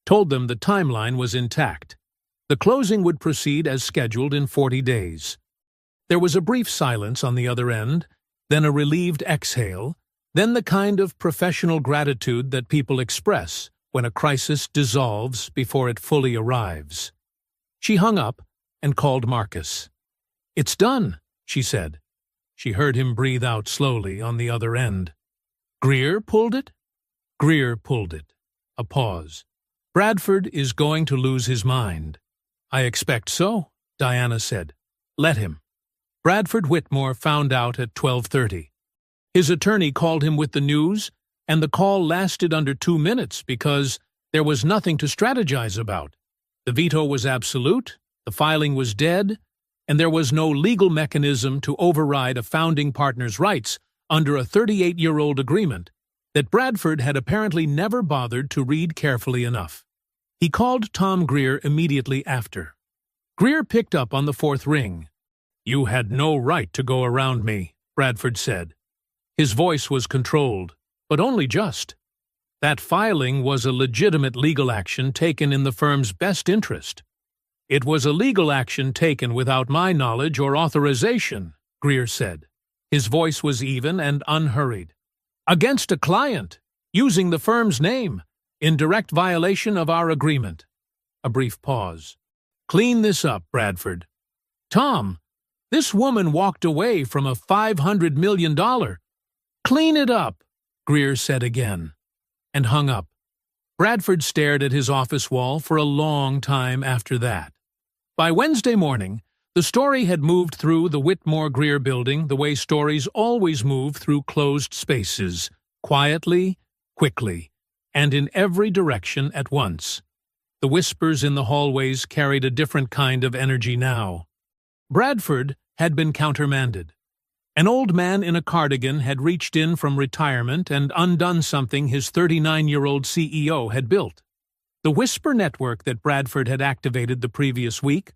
told them the timeline was intact. The closing would proceed as scheduled in 40 days. There was a brief silence on the other end, then a relieved exhale, then the kind of professional gratitude that people express when a crisis dissolves before it fully arrives. She hung up and called Marcus. "It's done," she said. She heard him breathe out slowly on the other end. "Greer pulled it?" "Greer pulled it." A pause. "Bradford is going to lose his mind." "I expect so," Diana said. "Let him." Bradford Whitmore found out at 12:30. His attorney called him with the news, and the call lasted under 2 minutes because there was nothing to strategize about. The veto was absolute, the filing was dead, and there was no legal mechanism to override a founding partner's rights under a 38-year-old agreement that Bradford had apparently never bothered to read carefully enough. He called Tom Greer immediately after. Greer picked up on the fourth ring. "You had no right to go around me," Bradford said. His voice was controlled, but only just. That filing was a legitimate legal action taken in the firm's best interest. "It was a legal action taken without my knowledge or authorization," Greer said. His voice was even and unhurried. "Against a client, using the firm's name, in direct violation of our agreement." A brief pause. "Clean this up, Bradford." "Tom, this woman walked away from a $500 million. "Clean it up," Greer said again, and hung up. Bradford stared at his office wall for a long time after that. By Wednesday morning, the story had moved through the Whitmore-Greer building the way stories always move through closed spaces, quietly, quickly, and in every direction at once. The whispers in the hallways carried a different kind of energy now. Bradford had been countermanded. An old man in a cardigan had reached in from retirement and undone something his 39-year-old CEO had built. The whisper network that Bradford had activated the previous week,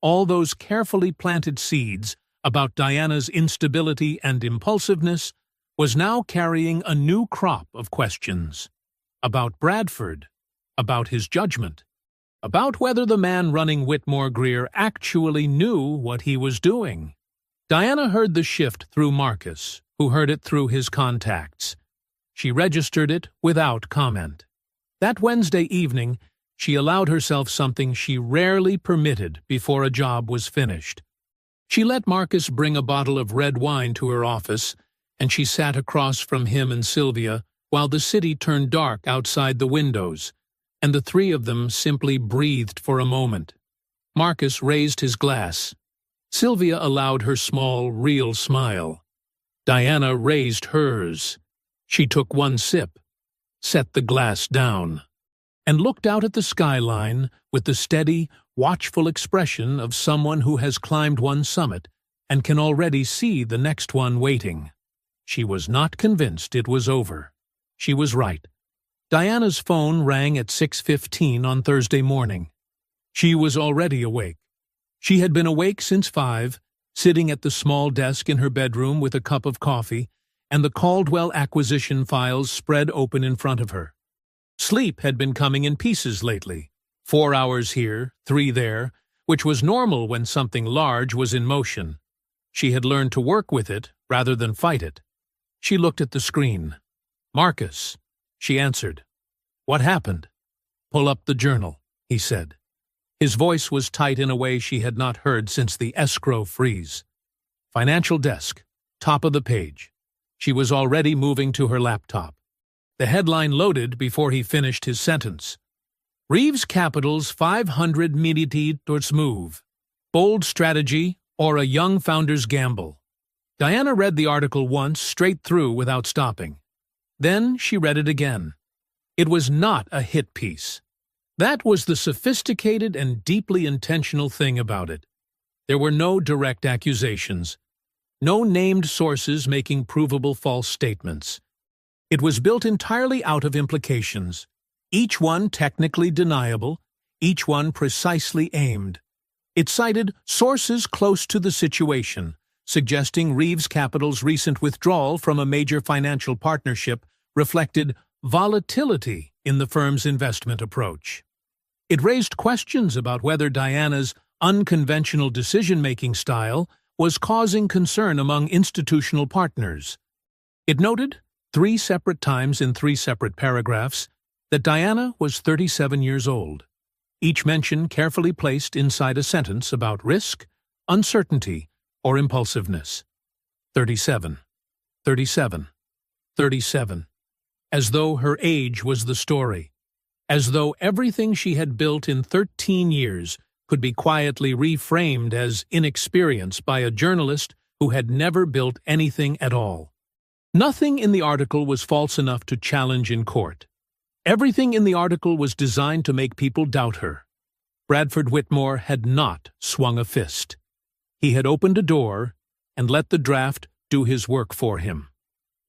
all those carefully planted seeds about Diana's instability and impulsiveness, was now carrying a new crop of questions. About Bradford, about his judgment, about whether the man running Whitmore-Greer actually knew what he was doing. Diana heard the shift through Marcus, who heard it through his contacts. She registered it without comment. That Wednesday evening, she allowed herself something she rarely permitted before a job was finished. She let Marcus bring a bottle of red wine to her office, and she sat across from him and Sylvia while the city turned dark outside the windows, and the three of them simply breathed for a moment. Marcus raised his glass. Sylvia allowed her small, real smile. Diana raised hers. She took one sip, set the glass down, and looked out at the skyline with the steady, watchful expression of someone who has climbed one summit and can already see the next one waiting. She was not convinced it was over. She was right. Diana's phone rang at 6:15 on Thursday morning. She was already awake. She had been awake since 5, sitting at the small desk in her bedroom with a cup of coffee and the Caldwell acquisition files spread open in front of her. Sleep had been coming in pieces lately, 4 hours here, 3 there, which was normal when something large was in motion. She had learned to work with it rather than fight it. She looked at the screen. "Marcus," she answered. "What happened?" "Pull up the journal," he said. His voice was tight in a way she had not heard since the escrow freeze. "Financial desk, top of the page." She was already moving to her laptop. The headline loaded before he finished his sentence. "Reeves Capital's $500 million move. Bold strategy or a young founder's gamble." Diana read the article once straight through without stopping. Then she read it again. It was not a hit piece. That was the sophisticated and deeply intentional thing about it. There were no direct accusations, no named sources making provable false statements. It was built entirely out of implications, each one technically deniable, each one precisely aimed. It cited sources close to the situation, suggesting Reeves Capital's recent withdrawal from a major financial partnership reflected volatility in the firm's investment approach. It raised questions about whether Diana's unconventional decision-making style was causing concern among institutional partners. It noted, 3 separate times in 3 separate paragraphs, that Diana was 37 years old, each mention carefully placed inside a sentence about risk, uncertainty, or impulsiveness. 37, 37, 37, as though her age was the story. As though everything she had built in 13 years could be quietly reframed as inexperience by a journalist who had never built anything at all. Nothing in the article was false enough to challenge in court. Everything in the article was designed to make people doubt her. Bradford Whitmore had not swung a fist. He had opened a door and let the draft do his work for him.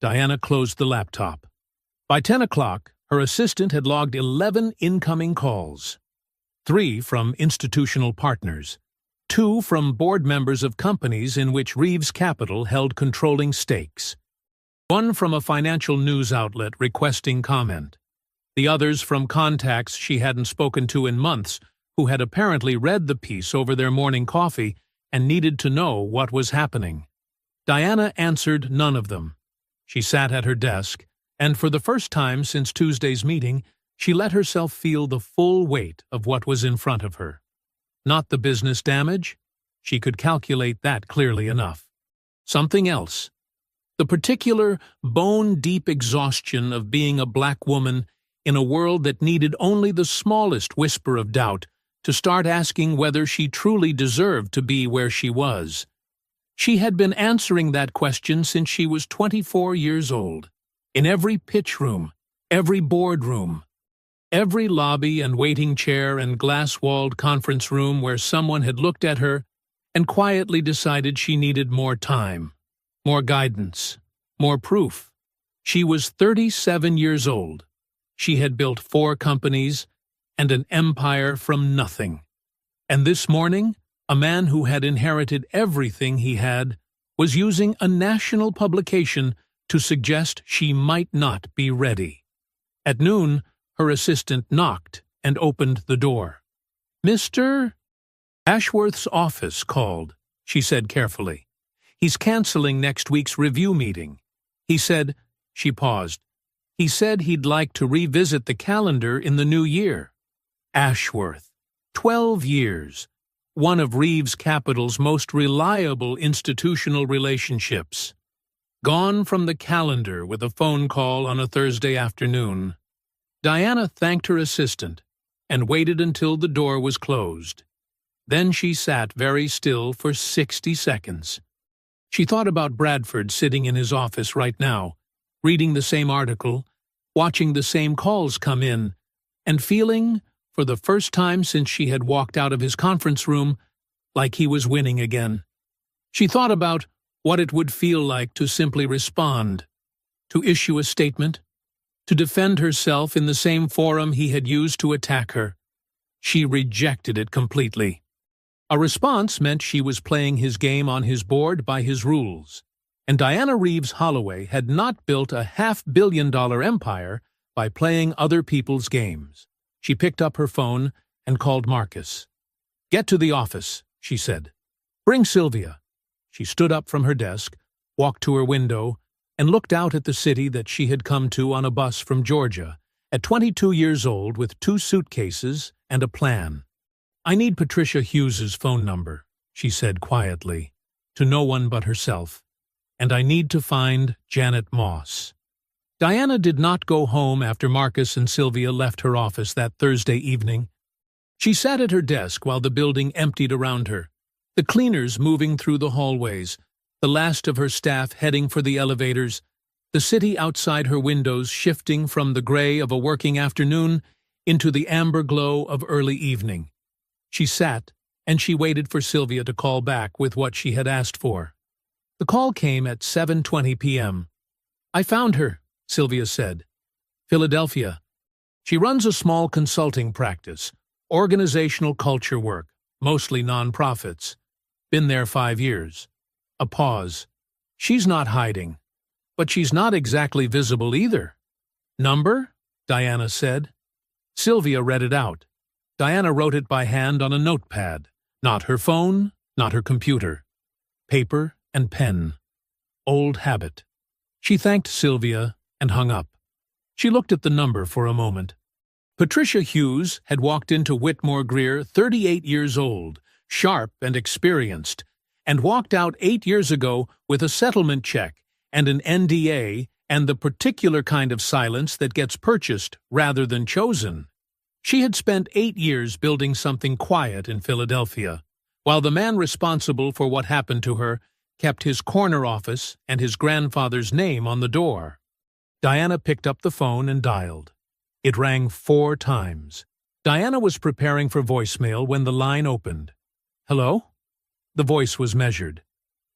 Diana closed the laptop. By 10 o'clock, Her assistant had logged 11 incoming calls. 3 from institutional partners. 2 from board members of companies in which Reeves Capital held controlling stakes. 1 from a financial news outlet requesting comment. The others from contacts she hadn't spoken to in months, who had apparently read the piece over their morning coffee and needed to know what was happening. Diana answered none of them. She sat at her desk, and for the first time since Tuesday's meeting, she let herself feel the full weight of what was in front of her. Not the business damage. She could calculate that clearly enough. Something else. The particular bone-deep exhaustion of being a black woman in a world that needed only the smallest whisper of doubt to start asking whether she truly deserved to be where she was. She had been answering that question since she was 24 years old. In every pitch room, every boardroom, every lobby and waiting chair and glass-walled conference room where someone had looked at her and quietly decided she needed more time, more guidance, more proof. She was 37 years old. She had built 4 companies and an empire from nothing. And this morning, a man who had inherited everything he had was using a national publication to suggest she might not be ready. At noon, her assistant knocked and opened the door. "Mr. Ashworth's office called," she said carefully. "He's canceling next week's review meeting. He said," she paused, "he said he'd like to revisit the calendar in the new year." Ashworth. 12 years. One of Reeves Capital's most reliable institutional relationships. Gone from the calendar with a phone call on a Thursday afternoon. Diana thanked her assistant and waited until the door was closed. Then she sat very still for 60 seconds. She thought about Bradford sitting in his office right now, reading the same article, watching the same calls come in, and feeling, for the first time since she had walked out of his conference room, like he was winning again. She thought about what it would feel like to simply respond, to issue a statement, to defend herself in the same forum he had used to attack her. She rejected it completely. A response meant she was playing his game on his board by his rules, and Diana Reeves Holloway had not built a $500 million empire by playing other people's games. She picked up her phone and called Marcus. "Get to the office," she said. "Bring Sylvia." She stood up from her desk, walked to her window, and looked out at the city that she had come to on a bus from Georgia, at 22 years old with 2 suitcases and a plan. "I need Patricia Hughes's phone number," she said quietly, to no one but herself, "and I need to find Janet Moss." Diana did not go home after Marcus and Sylvia left her office that Thursday evening. She sat at her desk while the building emptied around her, the cleaners moving through the hallways, the last of her staff heading for the elevators, the city outside her windows shifting from the gray of a working afternoon into the amber glow of early evening. She sat, and she waited for Sylvia to call back with what she had asked for. The call came at 7:20 p.m. "I found her," Sylvia said. "Philadelphia. She runs a small consulting practice, organizational culture work, mostly nonprofits. Been there 5 years. A pause. "She's not hiding. But she's not exactly visible either." "Number?" Diana said. Sylvia read it out. Diana wrote it by hand on a notepad. Not her phone, not her computer. Paper and pen. Old habit. She thanked Sylvia and hung up. She looked at the number for a moment. Patricia Hughes had walked into Whitmore Greer 38 years old, sharp and experienced, and walked out 8 years ago with a settlement check and an NDA and the particular kind of silence that gets purchased rather than chosen. She had spent 8 years building something quiet in Philadelphia, while the man responsible for what happened to her kept his corner office and his grandfather's name on the door. Diana picked up the phone and dialed. It rang 4 times. Diana was preparing for voicemail when the line opened. "Hello?" The voice was measured,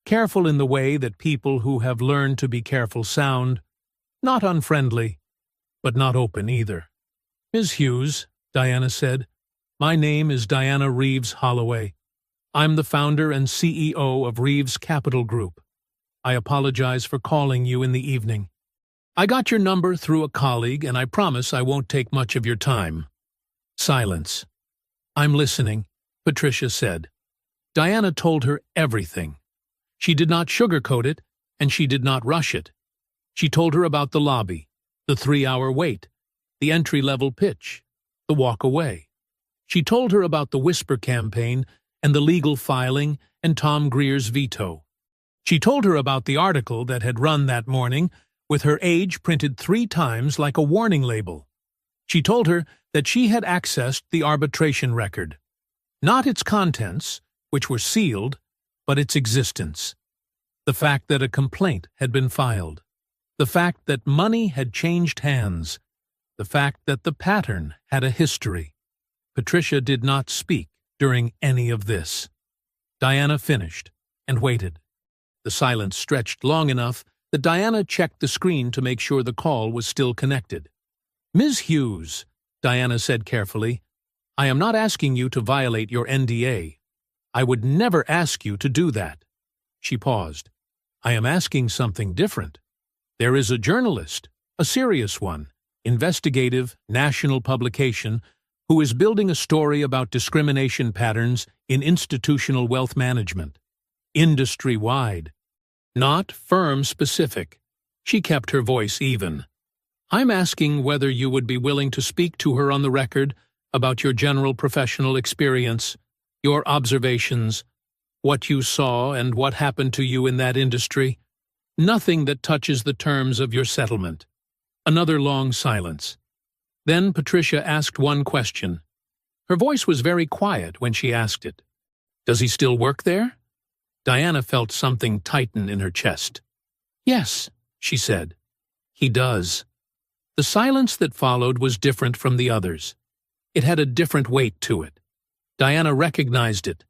careful in the way that people who have learned to be careful sound, not unfriendly. but not open either. "Ms. Hughes," Diana said, "my name is Diana Reeves Holloway. I'm the founder and CEO of Reeves Capital Group. I apologize for calling you in the evening. I got your number through a colleague, and I promise I won't take much of your time." Silence. "I'm listening," Patricia said. Diana told her everything. She did not sugarcoat it, and she did not rush it. She told her about the lobby, the 3-hour wait, the entry-level pitch, the walk away. She told her about the whisper campaign and the legal filing and Tom Greer's veto. She told her about the article that had run that morning with her age printed 3 times like a warning label. She told her that she had accessed the arbitration record. Not its contents, which were sealed, but its existence. The fact that a complaint had been filed. The fact that money had changed hands. The fact that the pattern had a history. Patricia did not speak during any of this. Diana finished and waited. The silence stretched long enough that Diana checked the screen to make sure the call was still connected. "Ms. Hughes," Diana said carefully, "I am not asking you to violate your NDA. I would never ask you to do that." She paused. "I am asking something different. There is a journalist, a serious one, investigative, national publication, who is building a story about discrimination patterns in institutional wealth management. Industry-wide. Not firm-specific." She kept her voice even. "I'm asking whether you would be willing to speak to her on the record about your general professional experience, your observations, what you saw and what happened to you in that industry. Nothing that touches the terms of your settlement." Another long silence. Then Patricia asked one question. Her voice was very quiet when she asked it. "Does he still work there?" Diana felt something tighten in her chest. "Yes," she said. "He does." The silence that followed was different from the others. It had a different weight to it. Diana recognized it.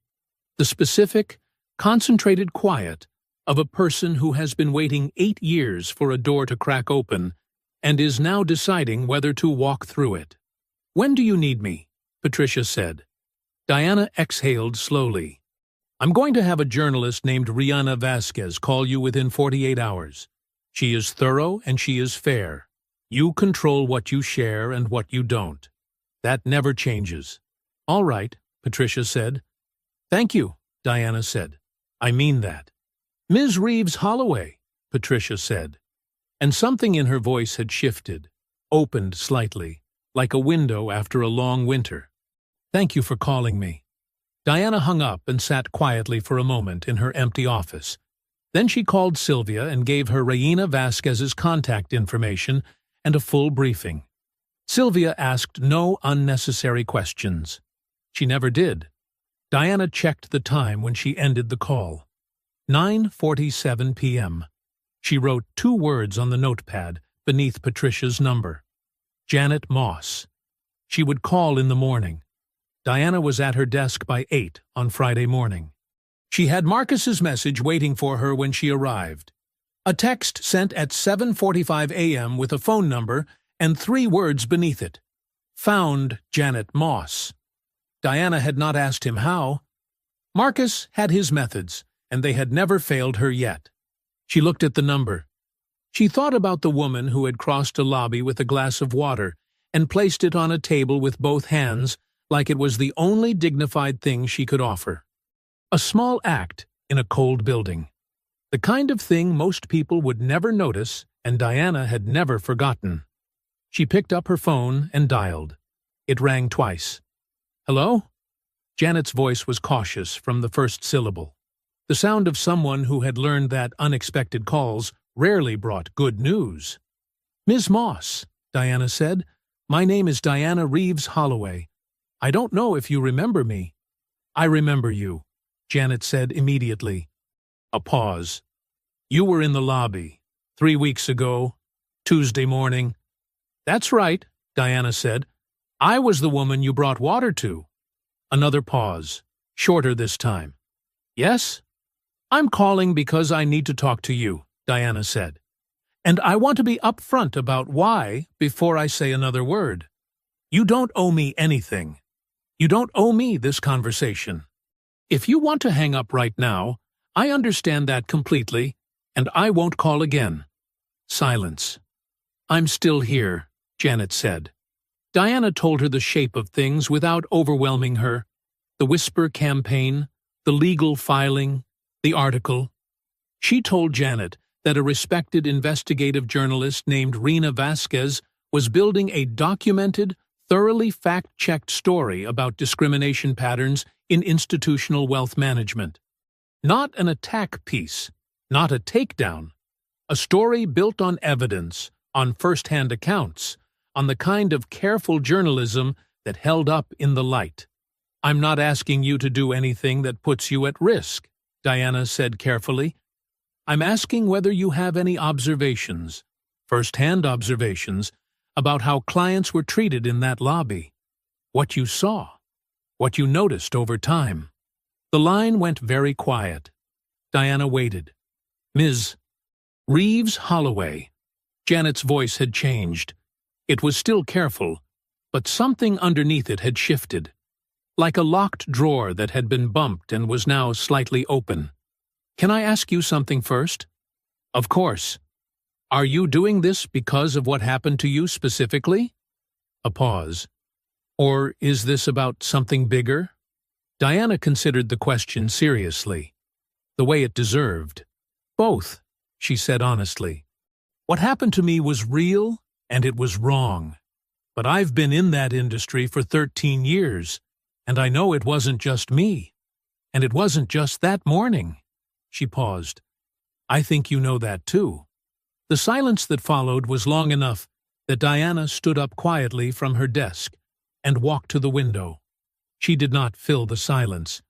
The specific, concentrated quiet of a person who has been waiting 8 years for a door to crack open and is now deciding whether to walk through it. "When do you need me?" Patricia said. Diana exhaled slowly. "I'm going to have a journalist named Rihanna Vasquez call you within 48 hours. She is thorough and she is fair. You control what you share and what you don't. That never changes." "All right," Patricia said. "Thank you," Diana said. "I mean that." "Ms. Reeves Holloway," Patricia said. And something in her voice had shifted, opened slightly, like a window after a long winter. "Thank you for calling me." Diana hung up and sat quietly for a moment in her empty office. Then she called Sylvia and gave her Reina Vasquez's contact information and a full briefing. Sylvia asked no unnecessary questions. She never did. Diana checked the time when she ended the call. 9:47 p.m. She wrote 2 words on the notepad beneath Patricia's number. Janet Moss. She would call in the morning. Diana was at her desk by 8 on Friday morning. She had Marcus's message waiting for her when she arrived. A text sent at 7:45 a.m. with a phone number and 3 words beneath it. Found Janet Moss. Diana had not asked him how. Marcus had his methods, and they had never failed her yet. She looked at the number. She thought about the woman who had crossed a lobby with a glass of water and placed it on a table with both hands like it was the only dignified thing she could offer. A small act in a cold building. The kind of thing most people would never notice, and Diana had never forgotten. She picked up her phone and dialed. It rang twice. "Hello?" Janet's voice was cautious from the first syllable. The sound of someone who had learned that unexpected calls rarely brought good news. "Ms. Moss," Diana said, "my name is Diana Reeves Holloway. I don't know if you remember me." "I remember you," Janet said immediately. A pause. "You were in the lobby 3 weeks ago, Tuesday morning." "That's right," Diana said. "I was the woman you brought water to." Another pause, shorter this time. "Yes?" "I'm calling because I need to talk to you," Diana said. And I want to be upfront about why before I say another word. You don't owe me anything. You don't owe me this conversation. If you want to hang up right now, I understand that completely, and I won't call again. Silence. I'm still here, Janet said. Diana told her the shape of things without overwhelming her. The whisper campaign, the legal filing, the article. She told Janet that a respected investigative journalist named Rena Vasquez was building a documented, thoroughly fact-checked story about discrimination patterns in institutional wealth management. Not an attack piece, not a takedown. A story built on evidence, on first-hand accounts, on the kind of careful journalism that held up in the light. I'm not asking you to do anything that puts you at risk, Diana said carefully. I'm asking whether you have any observations, first-hand observations, about how clients were treated in that lobby. What you saw, what you noticed over time. The line went very quiet. Diana waited. Ms. Reeves Holloway. Janet's voice had changed. It was still careful, but something underneath it had shifted, like a locked drawer that had been bumped and was now slightly open. Can I ask you something first? Of course. Are you doing this because of what happened to you specifically? A pause. Or is this about something bigger? Diana considered the question seriously, the way it deserved. Both, she said honestly. What happened to me was real, and it was wrong. But I've been in that industry for 13 years, and I know it wasn't just me. And it wasn't just that morning. She paused. I think you know that too. The silence that followed was long enough that Diana stood up quietly from her desk and walked to the window. She did not fill the silence.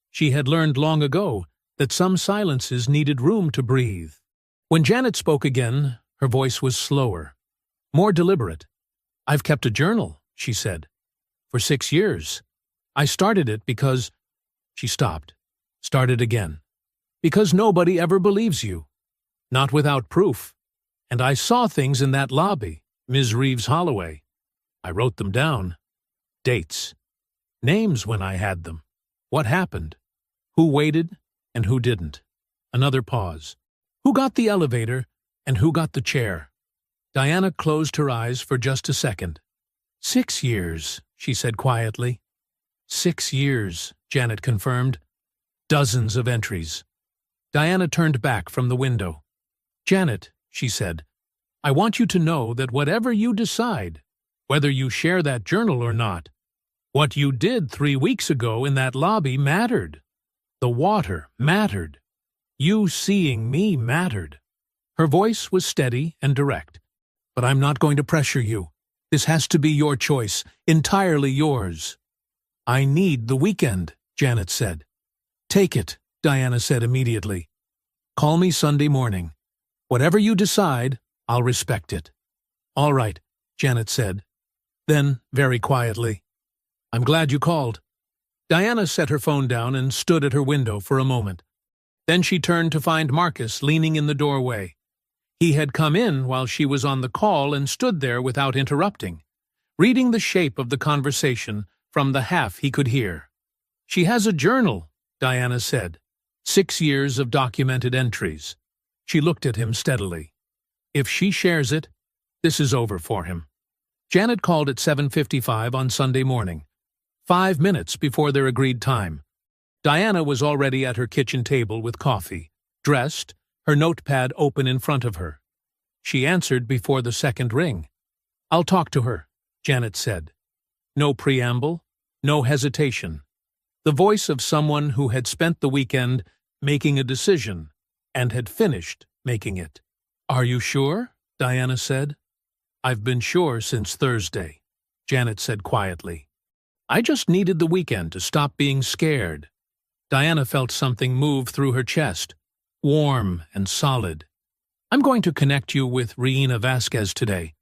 She had learned long ago that some silences needed room to breathe. When Janet spoke again, her voice was slower, more deliberate. I've kept a journal, she said, for 6 years. I started it because... She stopped, started again. Because nobody ever believes you. Not without proof. And I saw things in that lobby, Ms. Reeves Holloway. I wrote them down. Dates. Names when I had them. What happened. Who waited and who didn't. Another pause. Who got the elevator and who got the chair. Diana closed her eyes for just a second. 6 years, she said quietly. 6 years, Janet confirmed. Dozens of entries. Diana turned back from the window. Janet, she said, I want you to know that whatever you decide, whether you share that journal or not, what you did 3 weeks ago in that lobby mattered. The water mattered. You seeing me mattered. Her voice was steady and direct. But I'm not going to pressure you. This has to be your choice, entirely yours. I need the weekend, Janet said. Take it, Diana said immediately. Call me Sunday morning. Whatever you decide, I'll respect it. All right, Janet said. Then, very quietly, I'm glad you called. Diana set her phone down and stood at her window for a moment. Then she turned to find Marcus leaning in the doorway. He had come in while she was on the call and stood there without interrupting, reading the shape of the conversation from the half he could hear. She has a journal, Diana said. 6 years of documented entries. She looked at him steadily. If she shares it, this is over for him. Janet called at 7:55 on Sunday morning, 5 minutes before their agreed time. Diana was already at her kitchen table with coffee, dressed, her notepad open in front of her. She answered before the second ring. I'll talk to her, Janet said. No preamble, no hesitation. The voice of someone who had spent the weekend making a decision and had finished making it. Are you sure? Diana said. I've been sure since Thursday, Janet said quietly. I just needed the weekend to stop being scared. Diana felt something move through her chest, warm and solid. I'm going to connect you with Rena Vasquez today.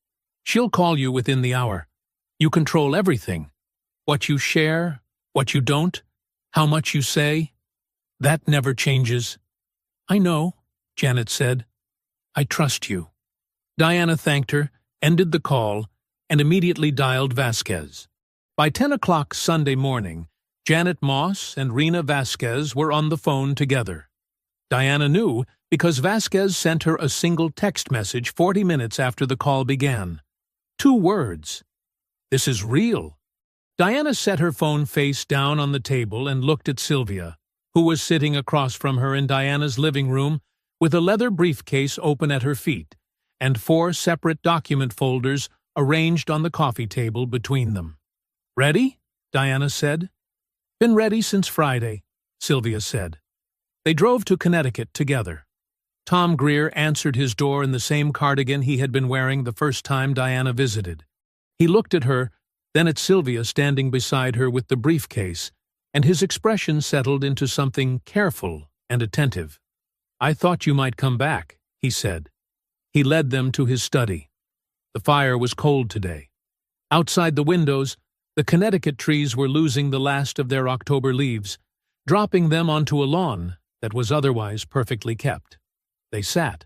She'll call you within the hour. You control everything. What you share, what you don't, how much you say. That never changes. I know, Janet said. I trust you. Diana thanked her, ended the call, and immediately dialed Vasquez. By 10 o'clock Sunday morning, Janet Moss and Rena Vasquez were on the phone together. Diana knew because Vasquez sent her a single text message 40 minutes after the call began. 2 words. "This is real." Diana set her phone face down on the table and looked at Sylvia, who was sitting across from her in Diana's living room with a leather briefcase open at her feet and 4 separate document folders arranged on the coffee table between them. "Ready?" Diana said. "Been ready since Friday," Sylvia said. They drove to Connecticut together. Tom Greer answered his door in the same cardigan he had been wearing the first time Diana visited. He looked at her, then at Sylvia standing beside her with the briefcase, and his expression settled into something careful and attentive. "I thought you might come back," he said. He led them to his study. The fire was cold today. Outside the windows, the Connecticut trees were losing the last of their October leaves, dropping them onto a lawn that was otherwise perfectly kept. They sat.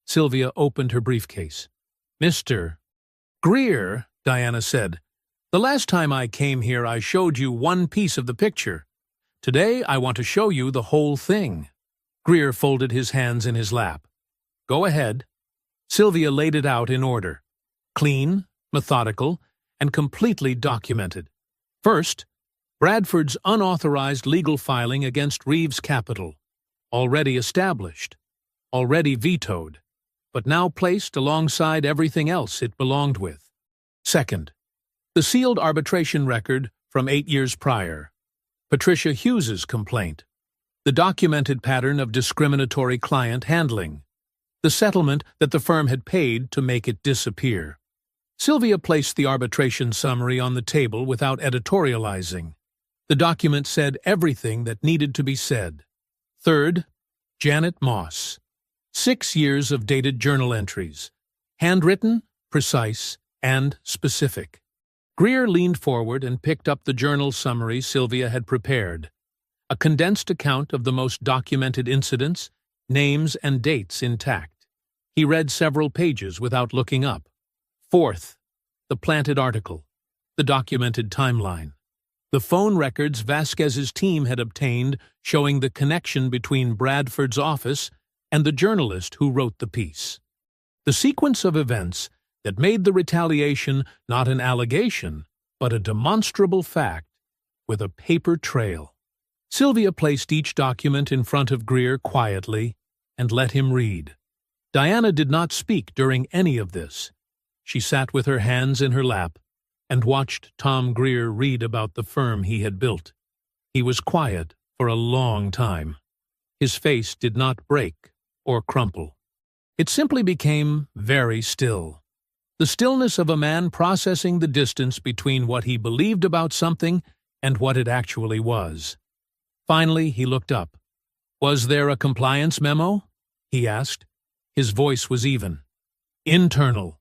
Sylvia opened her briefcase. "Mr. Greer," Diana said, "the last time I came here I showed you one piece of the picture. Today I want to show you the whole thing." Greer folded his hands in his lap. "Go ahead." Sylvia laid it out in order. Clean, methodical, and completely documented. First, Bradford's unauthorized legal filing against Reeves Capital, already established, already vetoed, but now placed alongside everything else it belonged with. Second, the sealed arbitration record from 8 years prior, Patricia Hughes's complaint, the documented pattern of discriminatory client handling, the settlement that the firm had paid to make it disappear. Sylvia placed the arbitration summary on the table without editorializing. The document said everything that needed to be said. Third, Janet Moss. 6 years of dated journal entries, handwritten, precise, and specific. Greer leaned forward and picked up the journal summary Sylvia had prepared, a condensed account of the most documented incidents, names and dates intact. He read several pages without looking up. Fourth, the planted article, the documented timeline. The phone records Vasquez's team had obtained showing the connection between Bradford's office and the journalist who wrote the piece. The sequence of events that made the retaliation not an allegation, but a demonstrable fact, with a paper trail. Sylvia placed each document in front of Greer quietly and let him read. Diana did not speak during any of this. She sat with her hands in her lap and watched Tom Greer read about the firm he had built. He was quiet for a long time. His face did not break or crumple. It simply became very still. The stillness of a man processing the distance between what he believed about something and what it actually was. Finally, he looked up. "Was there a compliance memo?" he asked. His voice was even. "Internal.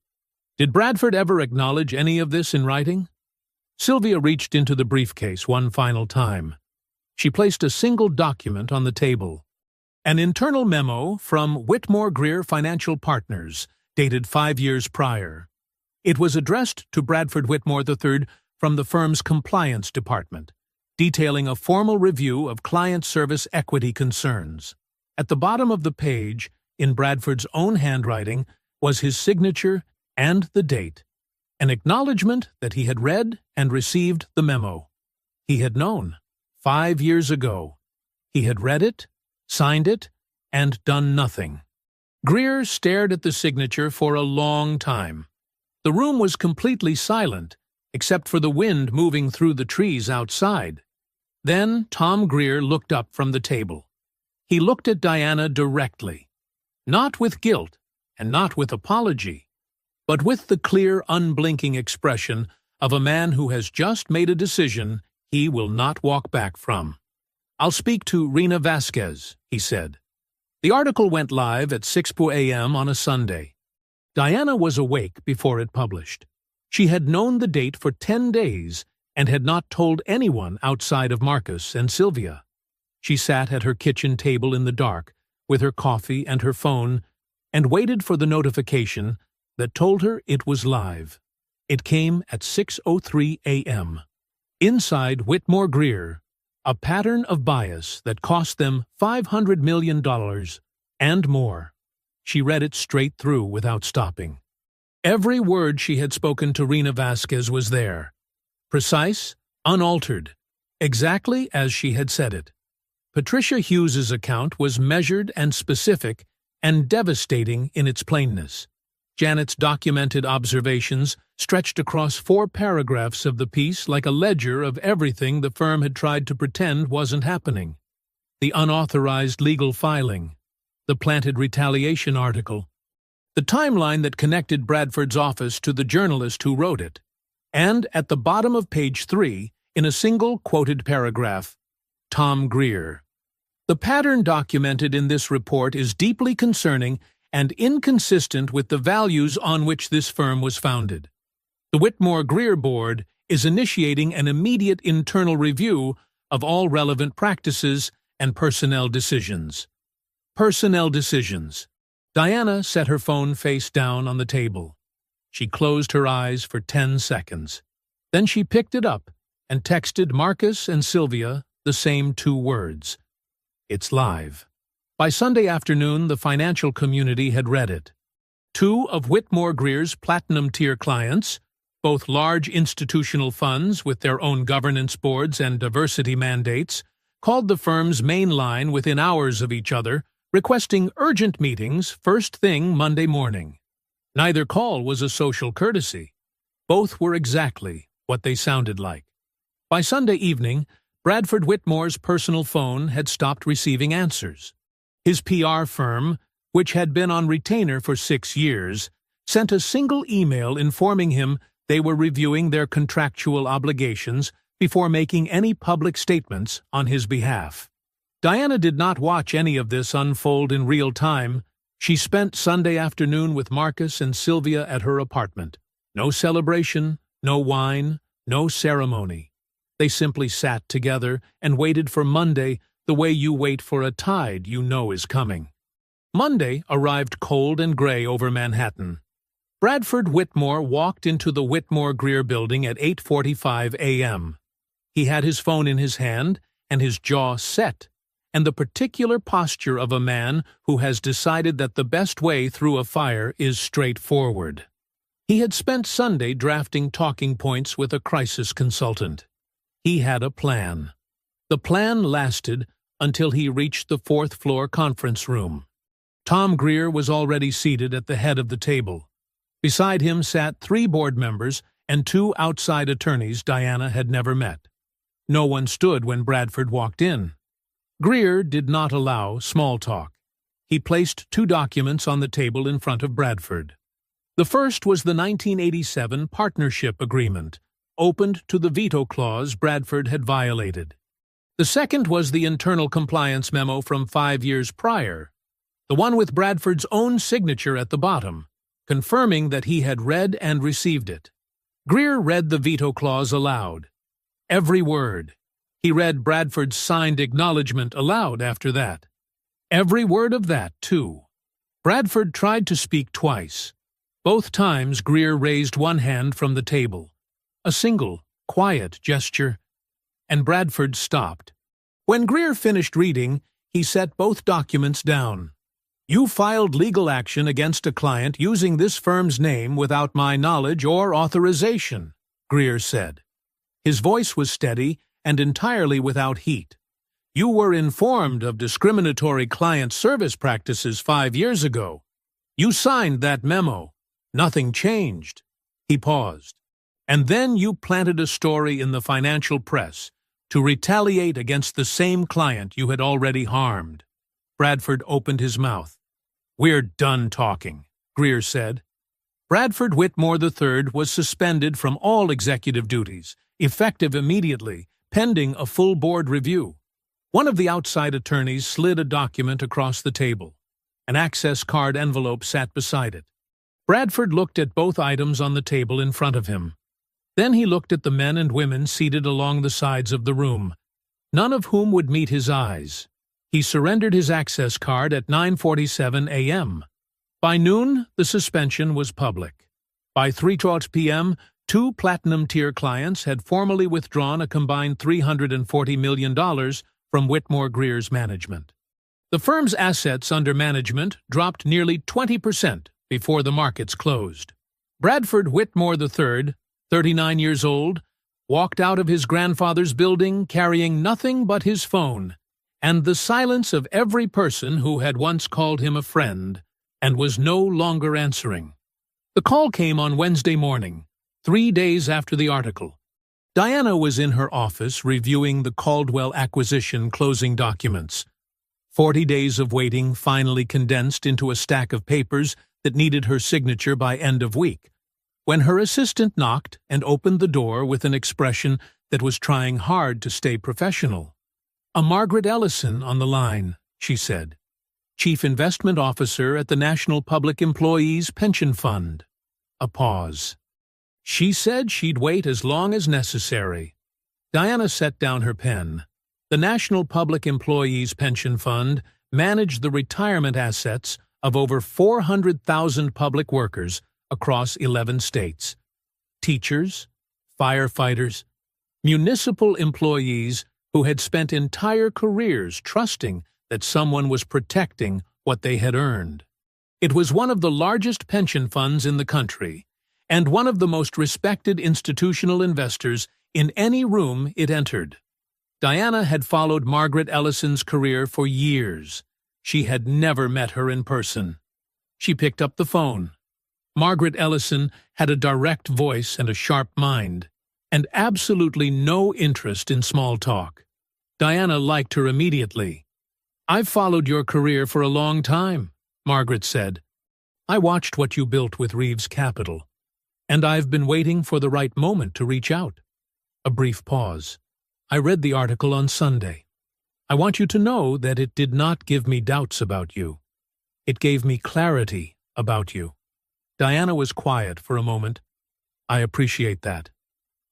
Did Bradford ever acknowledge any of this in writing?" Sylvia reached into the briefcase one final time. She placed a single document on the table. An internal memo from Whitmore Greer Financial Partners, dated 5 years prior. It was addressed to Bradford Whitmore III from the firm's compliance department, detailing a formal review of client service equity concerns. At the bottom of the page, in Bradford's own handwriting, was his signature and the date, an acknowledgement that he had read and received the memo. He had known, 5 years ago. He had read it, signed it, and done nothing. Greer stared at the signature for a long time. The room was completely silent, except for the wind moving through the trees outside. Then Tom Greer looked up from the table. He looked at Diana directly, not with guilt and not with apology, but with the clear, unblinking expression of a man who has just made a decision he will not walk back from. "I'll speak to Rena Vasquez," he said. The article went live at 6 a.m. on a Sunday. Diana was awake before it published. She had known the date for 10 days and had not told anyone outside of Marcus and Sylvia. She sat at her kitchen table in the dark, with her coffee and her phone, and waited for the notification that told her it was live. It came at 6:03 a.m. Inside Whitmore Greer, a pattern of bias that cost them $500 million and more. She read it straight through without stopping. Every word she had spoken to Rena Vasquez was there. Precise, unaltered, exactly as she had said it. Patricia Hughes's account was measured and specific and devastating in its plainness. Janet's documented observations stretched across 4 paragraphs of the piece like a ledger of everything the firm had tried to pretend wasn't happening. The unauthorized legal filing, the planted retaliation article, the timeline that connected Bradford's office to the journalist who wrote it, and at the bottom of page 3, in a single quoted paragraph, Tom Greer. The pattern documented in this report is deeply concerning and inconsistent with the values on which this firm was founded. The Whitmore Greer Board is initiating an immediate internal review of all relevant practices and personnel decisions. Personnel decisions. Diana set her phone face down on the table. She closed her eyes for 10 seconds. Then she picked it up and texted Marcus and Sylvia the same 2 words. It's live. By Sunday afternoon, the financial community had read it. 2 of Whitmore Greer's platinum-tier clients, both large institutional funds with their own governance boards and diversity mandates, called the firm's main line within hours of each other, requesting urgent meetings first thing Monday morning. Neither call was a social courtesy. Both were exactly what they sounded like. By Sunday evening, Bradford Whitmore's personal phone had stopped receiving answers. His PR firm, which had been on retainer for 6 years, sent a single email informing him they were reviewing their contractual obligations before making any public statements on his behalf. Diana did not watch any of this unfold in real time. She spent Sunday afternoon with Marcus and Sylvia at her apartment. No celebration, no wine, no ceremony. They simply sat together and waited for Monday the way you wait for a tide you know is coming. Monday arrived cold and gray over Manhattan. Bradford Whitmore walked into the Whitmore Greer building at 8:45 a.m. He had his phone in his hand and his jaw set, and the particular posture of a man who has decided that the best way through a fire is straightforward. He had spent Sunday drafting talking points with a crisis consultant. He had a plan. The plan lasted until he reached the 4th-floor conference room. Tom Greer was already seated at the head of the table. Beside him sat 3 board members and 2 outside attorneys Diana had never met. No one stood when Bradford walked in. Greer did not allow small talk. He placed 2 documents on the table in front of Bradford. The first was the 1987 partnership agreement, opened to the veto clause Bradford had violated. The second was the internal compliance memo from 5 years prior, the one with Bradford's own signature at the bottom, confirming that he had read and received it. Greer read the veto clause aloud. Every word. He read Bradford's signed acknowledgement aloud after that. Every word of that, too. Bradford tried to speak twice. Both times Greer raised one hand from the table. A single, quiet gesture, and Bradford stopped. When Greer finished reading, he set both documents down. You filed legal action against a client using this firm's name without my knowledge or authorization, Greer said. His voice was steady and entirely without heat. You were informed of discriminatory client service practices 5 years ago. You signed that memo. Nothing changed. He paused. And then you planted a story in the financial press to retaliate against the same client you had already harmed. Bradford opened his mouth. We're done talking, Greer said. Bradford Whitmore III was suspended from all executive duties, effective immediately, pending a full board review. One of the outside attorneys slid a document across the table. An access card envelope sat beside it. Bradford looked at both items on the table in front of him. Then he looked at the men and women seated along the sides of the room, none of whom would meet his eyes. He surrendered his access card at 9:47 a.m. By noon, the suspension was public. By 3:00 p.m., two platinum-tier clients had formally withdrawn a combined $340 million from Whitmore Greer's management. The firm's assets under management dropped nearly 20% before the markets closed. Bradford Whitmore III, 39 years old, walked out of his grandfather's building carrying nothing but his phone and the silence of every person who had once called him a friend and was no longer answering. The call came on Wednesday morning, 3 days after the article. Diana was in her office reviewing the Caldwell acquisition closing documents. 40 days of waiting finally condensed into a stack of papers that needed her signature by end of week, when her assistant knocked and opened the door with an expression that was trying hard to stay professional. "A Margaret Ellison on the line," she said. "Chief Investment Officer at the National Public Employees Pension Fund." A pause. She said she'd wait as long as necessary. Diana set down her pen. The National Public Employees Pension Fund managed the retirement assets of over 400,000 public workers across 11 states. Teachers, firefighters, municipal employees who had spent entire careers trusting that someone was protecting what they had earned. It was one of the largest pension funds in the country, and one of the most respected institutional investors in any room it entered. Diana had followed Margaret Ellison's career for years. She had never met her in person. She picked up the phone. Margaret Ellison had a direct voice and a sharp mind, and absolutely no interest in small talk. Diana liked her immediately. "I've followed your career for a long time," Margaret said. "I watched what you built with Reeves Capital, and I've been waiting for the right moment to reach out." A brief pause. "I read the article on Sunday. I want you to know that it did not give me doubts about you. It gave me clarity about you." Diana was quiet for a moment. "I appreciate that.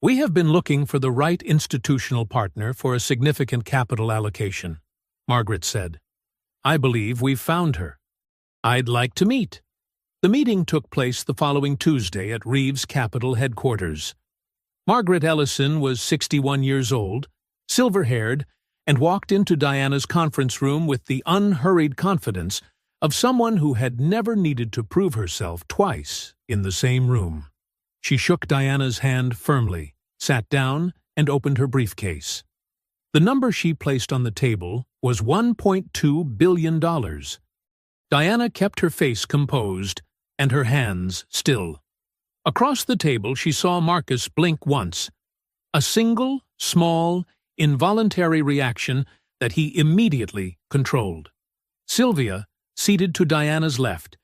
We have been looking for the right institutional partner for a significant capital allocation," Margaret said. "I believe we've found her. I'd like to meet." The meeting took place the following Tuesday at Reeves Capital headquarters. Margaret Ellison was 61 years old, silver-haired, and walked into Diana's conference room with the unhurried confidence of someone who had never needed to prove herself twice in the same room. She shook Diana's hand firmly, sat down, and opened her briefcase. The number she placed on the table was $1.2 billion. Diana kept her face composed and her hands still. Across the table she saw Marcus blink once, a single, small, involuntary reaction that he immediately controlled. Sylvia, seated to Diana's left,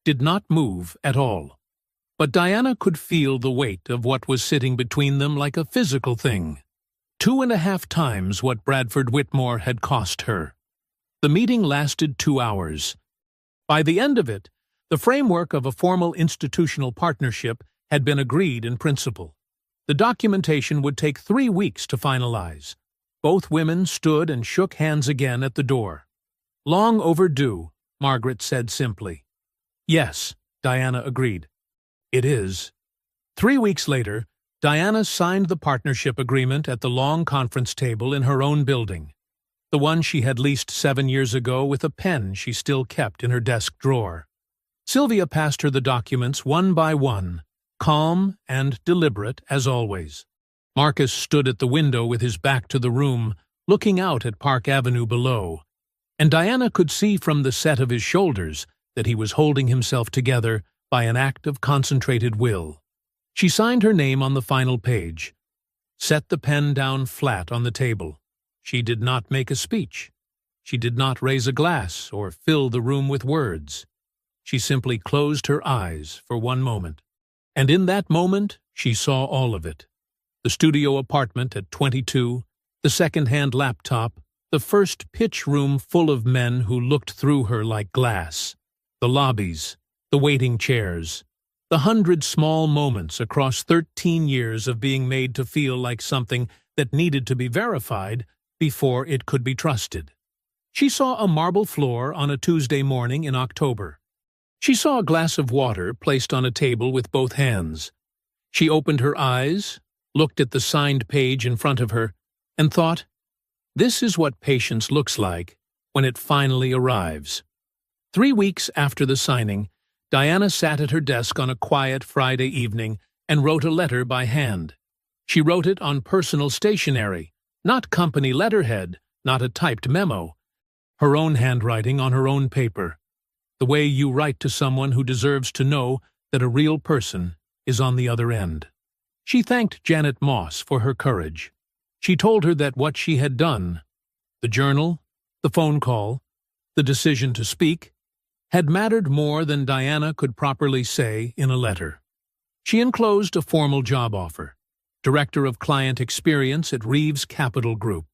did not move at all. But Diana could feel the weight of what was sitting between them like a physical thing. 2.5 times what Bradford Whitmore had cost her. The meeting lasted 2 hours. By the end of it, the framework of a formal institutional partnership had been agreed in principle. The documentation would take 3 weeks to finalize. Both women stood and shook hands again at the door. "Long overdue," Margaret said simply. "Yes," Diana agreed. "It is." 3 weeks later, Diana signed the partnership agreement at the long conference table in her own building, the one she had leased 7 years ago with a pen she still kept in her desk drawer. Sylvia passed her the documents one by one, calm and deliberate as always. Marcus stood at the window with his back to the room, looking out at Park Avenue below, and Diana could see from the set of his shoulders that he was holding himself together by an act of concentrated will. She signed her name on the final page, set the pen down flat on the table. She did not make a speech. She did not raise a glass or fill the room with words. She simply closed her eyes for one moment. And in that moment, she saw all of it. The studio apartment at 22, the second-hand laptop, the first pitch room full of men who looked through her like glass, the lobbies, the waiting chairs, the 100 small moments across 13 years of being made to feel like something that needed to be verified before it could be trusted. She saw a marble floor on a Tuesday morning in October. She saw a glass of water placed on a table with both hands. She opened her eyes, looked at the signed page in front of her, and thought, "This is what patience looks like when it finally arrives." 3 weeks after the signing, Diana sat at her desk on a quiet Friday evening and wrote a letter by hand. She wrote it on personal stationery, not company letterhead, not a typed memo. Her own handwriting on her own paper. The way you write to someone who deserves to know that a real person is on the other end. She thanked Janet Moss for her courage. She told her that what she had done, the journal, the phone call, the decision to speak, had mattered more than Diana could properly say in a letter. She enclosed a formal job offer, Director of Client Experience at Reeves Capital Group,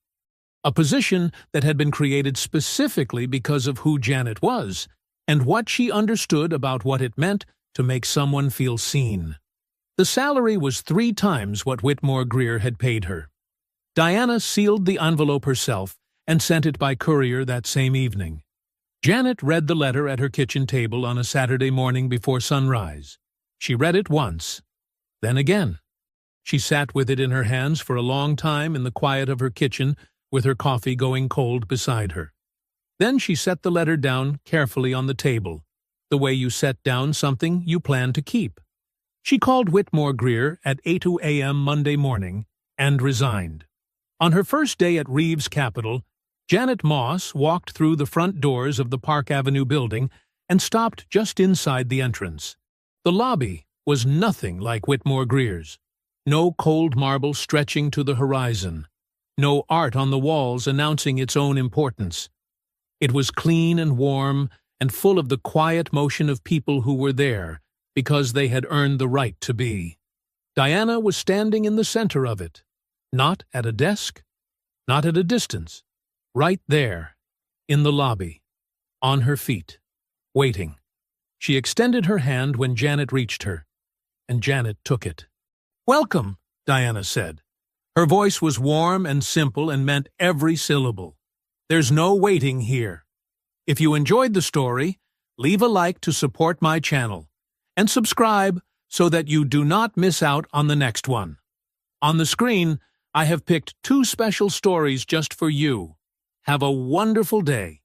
a position that had been created specifically because of who Janet was and what she understood about what it meant to make someone feel seen. The salary was 3 times what Whitmore Greer had paid her. Diana sealed the envelope herself and sent it by courier that same evening. Janet read the letter at her kitchen table on a Saturday morning before sunrise. She read it once, then again. She sat with it in her hands for a long time in the quiet of her kitchen, with her coffee going cold beside her. Then she set the letter down carefully on the table, the way you set down something you plan to keep. She called Whitmore Greer at 8 a.m. Monday morning and resigned. On her first day at Reeves Capital, Janet Moss walked through the front doors of the Park Avenue building and stopped just inside the entrance. The lobby was nothing like Whitmore Greer's. No cold marble stretching to the horizon. No art on the walls announcing its own importance. It was clean and warm and full of the quiet motion of people who were there because they had earned the right to be. Diana was standing in the center of it, not at a desk, not at a distance. Right there, in the lobby, on her feet, waiting. She extended her hand when Janet reached her, and Janet took it. "Welcome," Diana said. Her voice was warm and simple and meant every syllable. "There's no waiting here. If you enjoyed the story, leave a like to support my channel, and subscribe so that you do not miss out on the next one. On the screen, I have picked 2 special stories just for you. Have a wonderful day.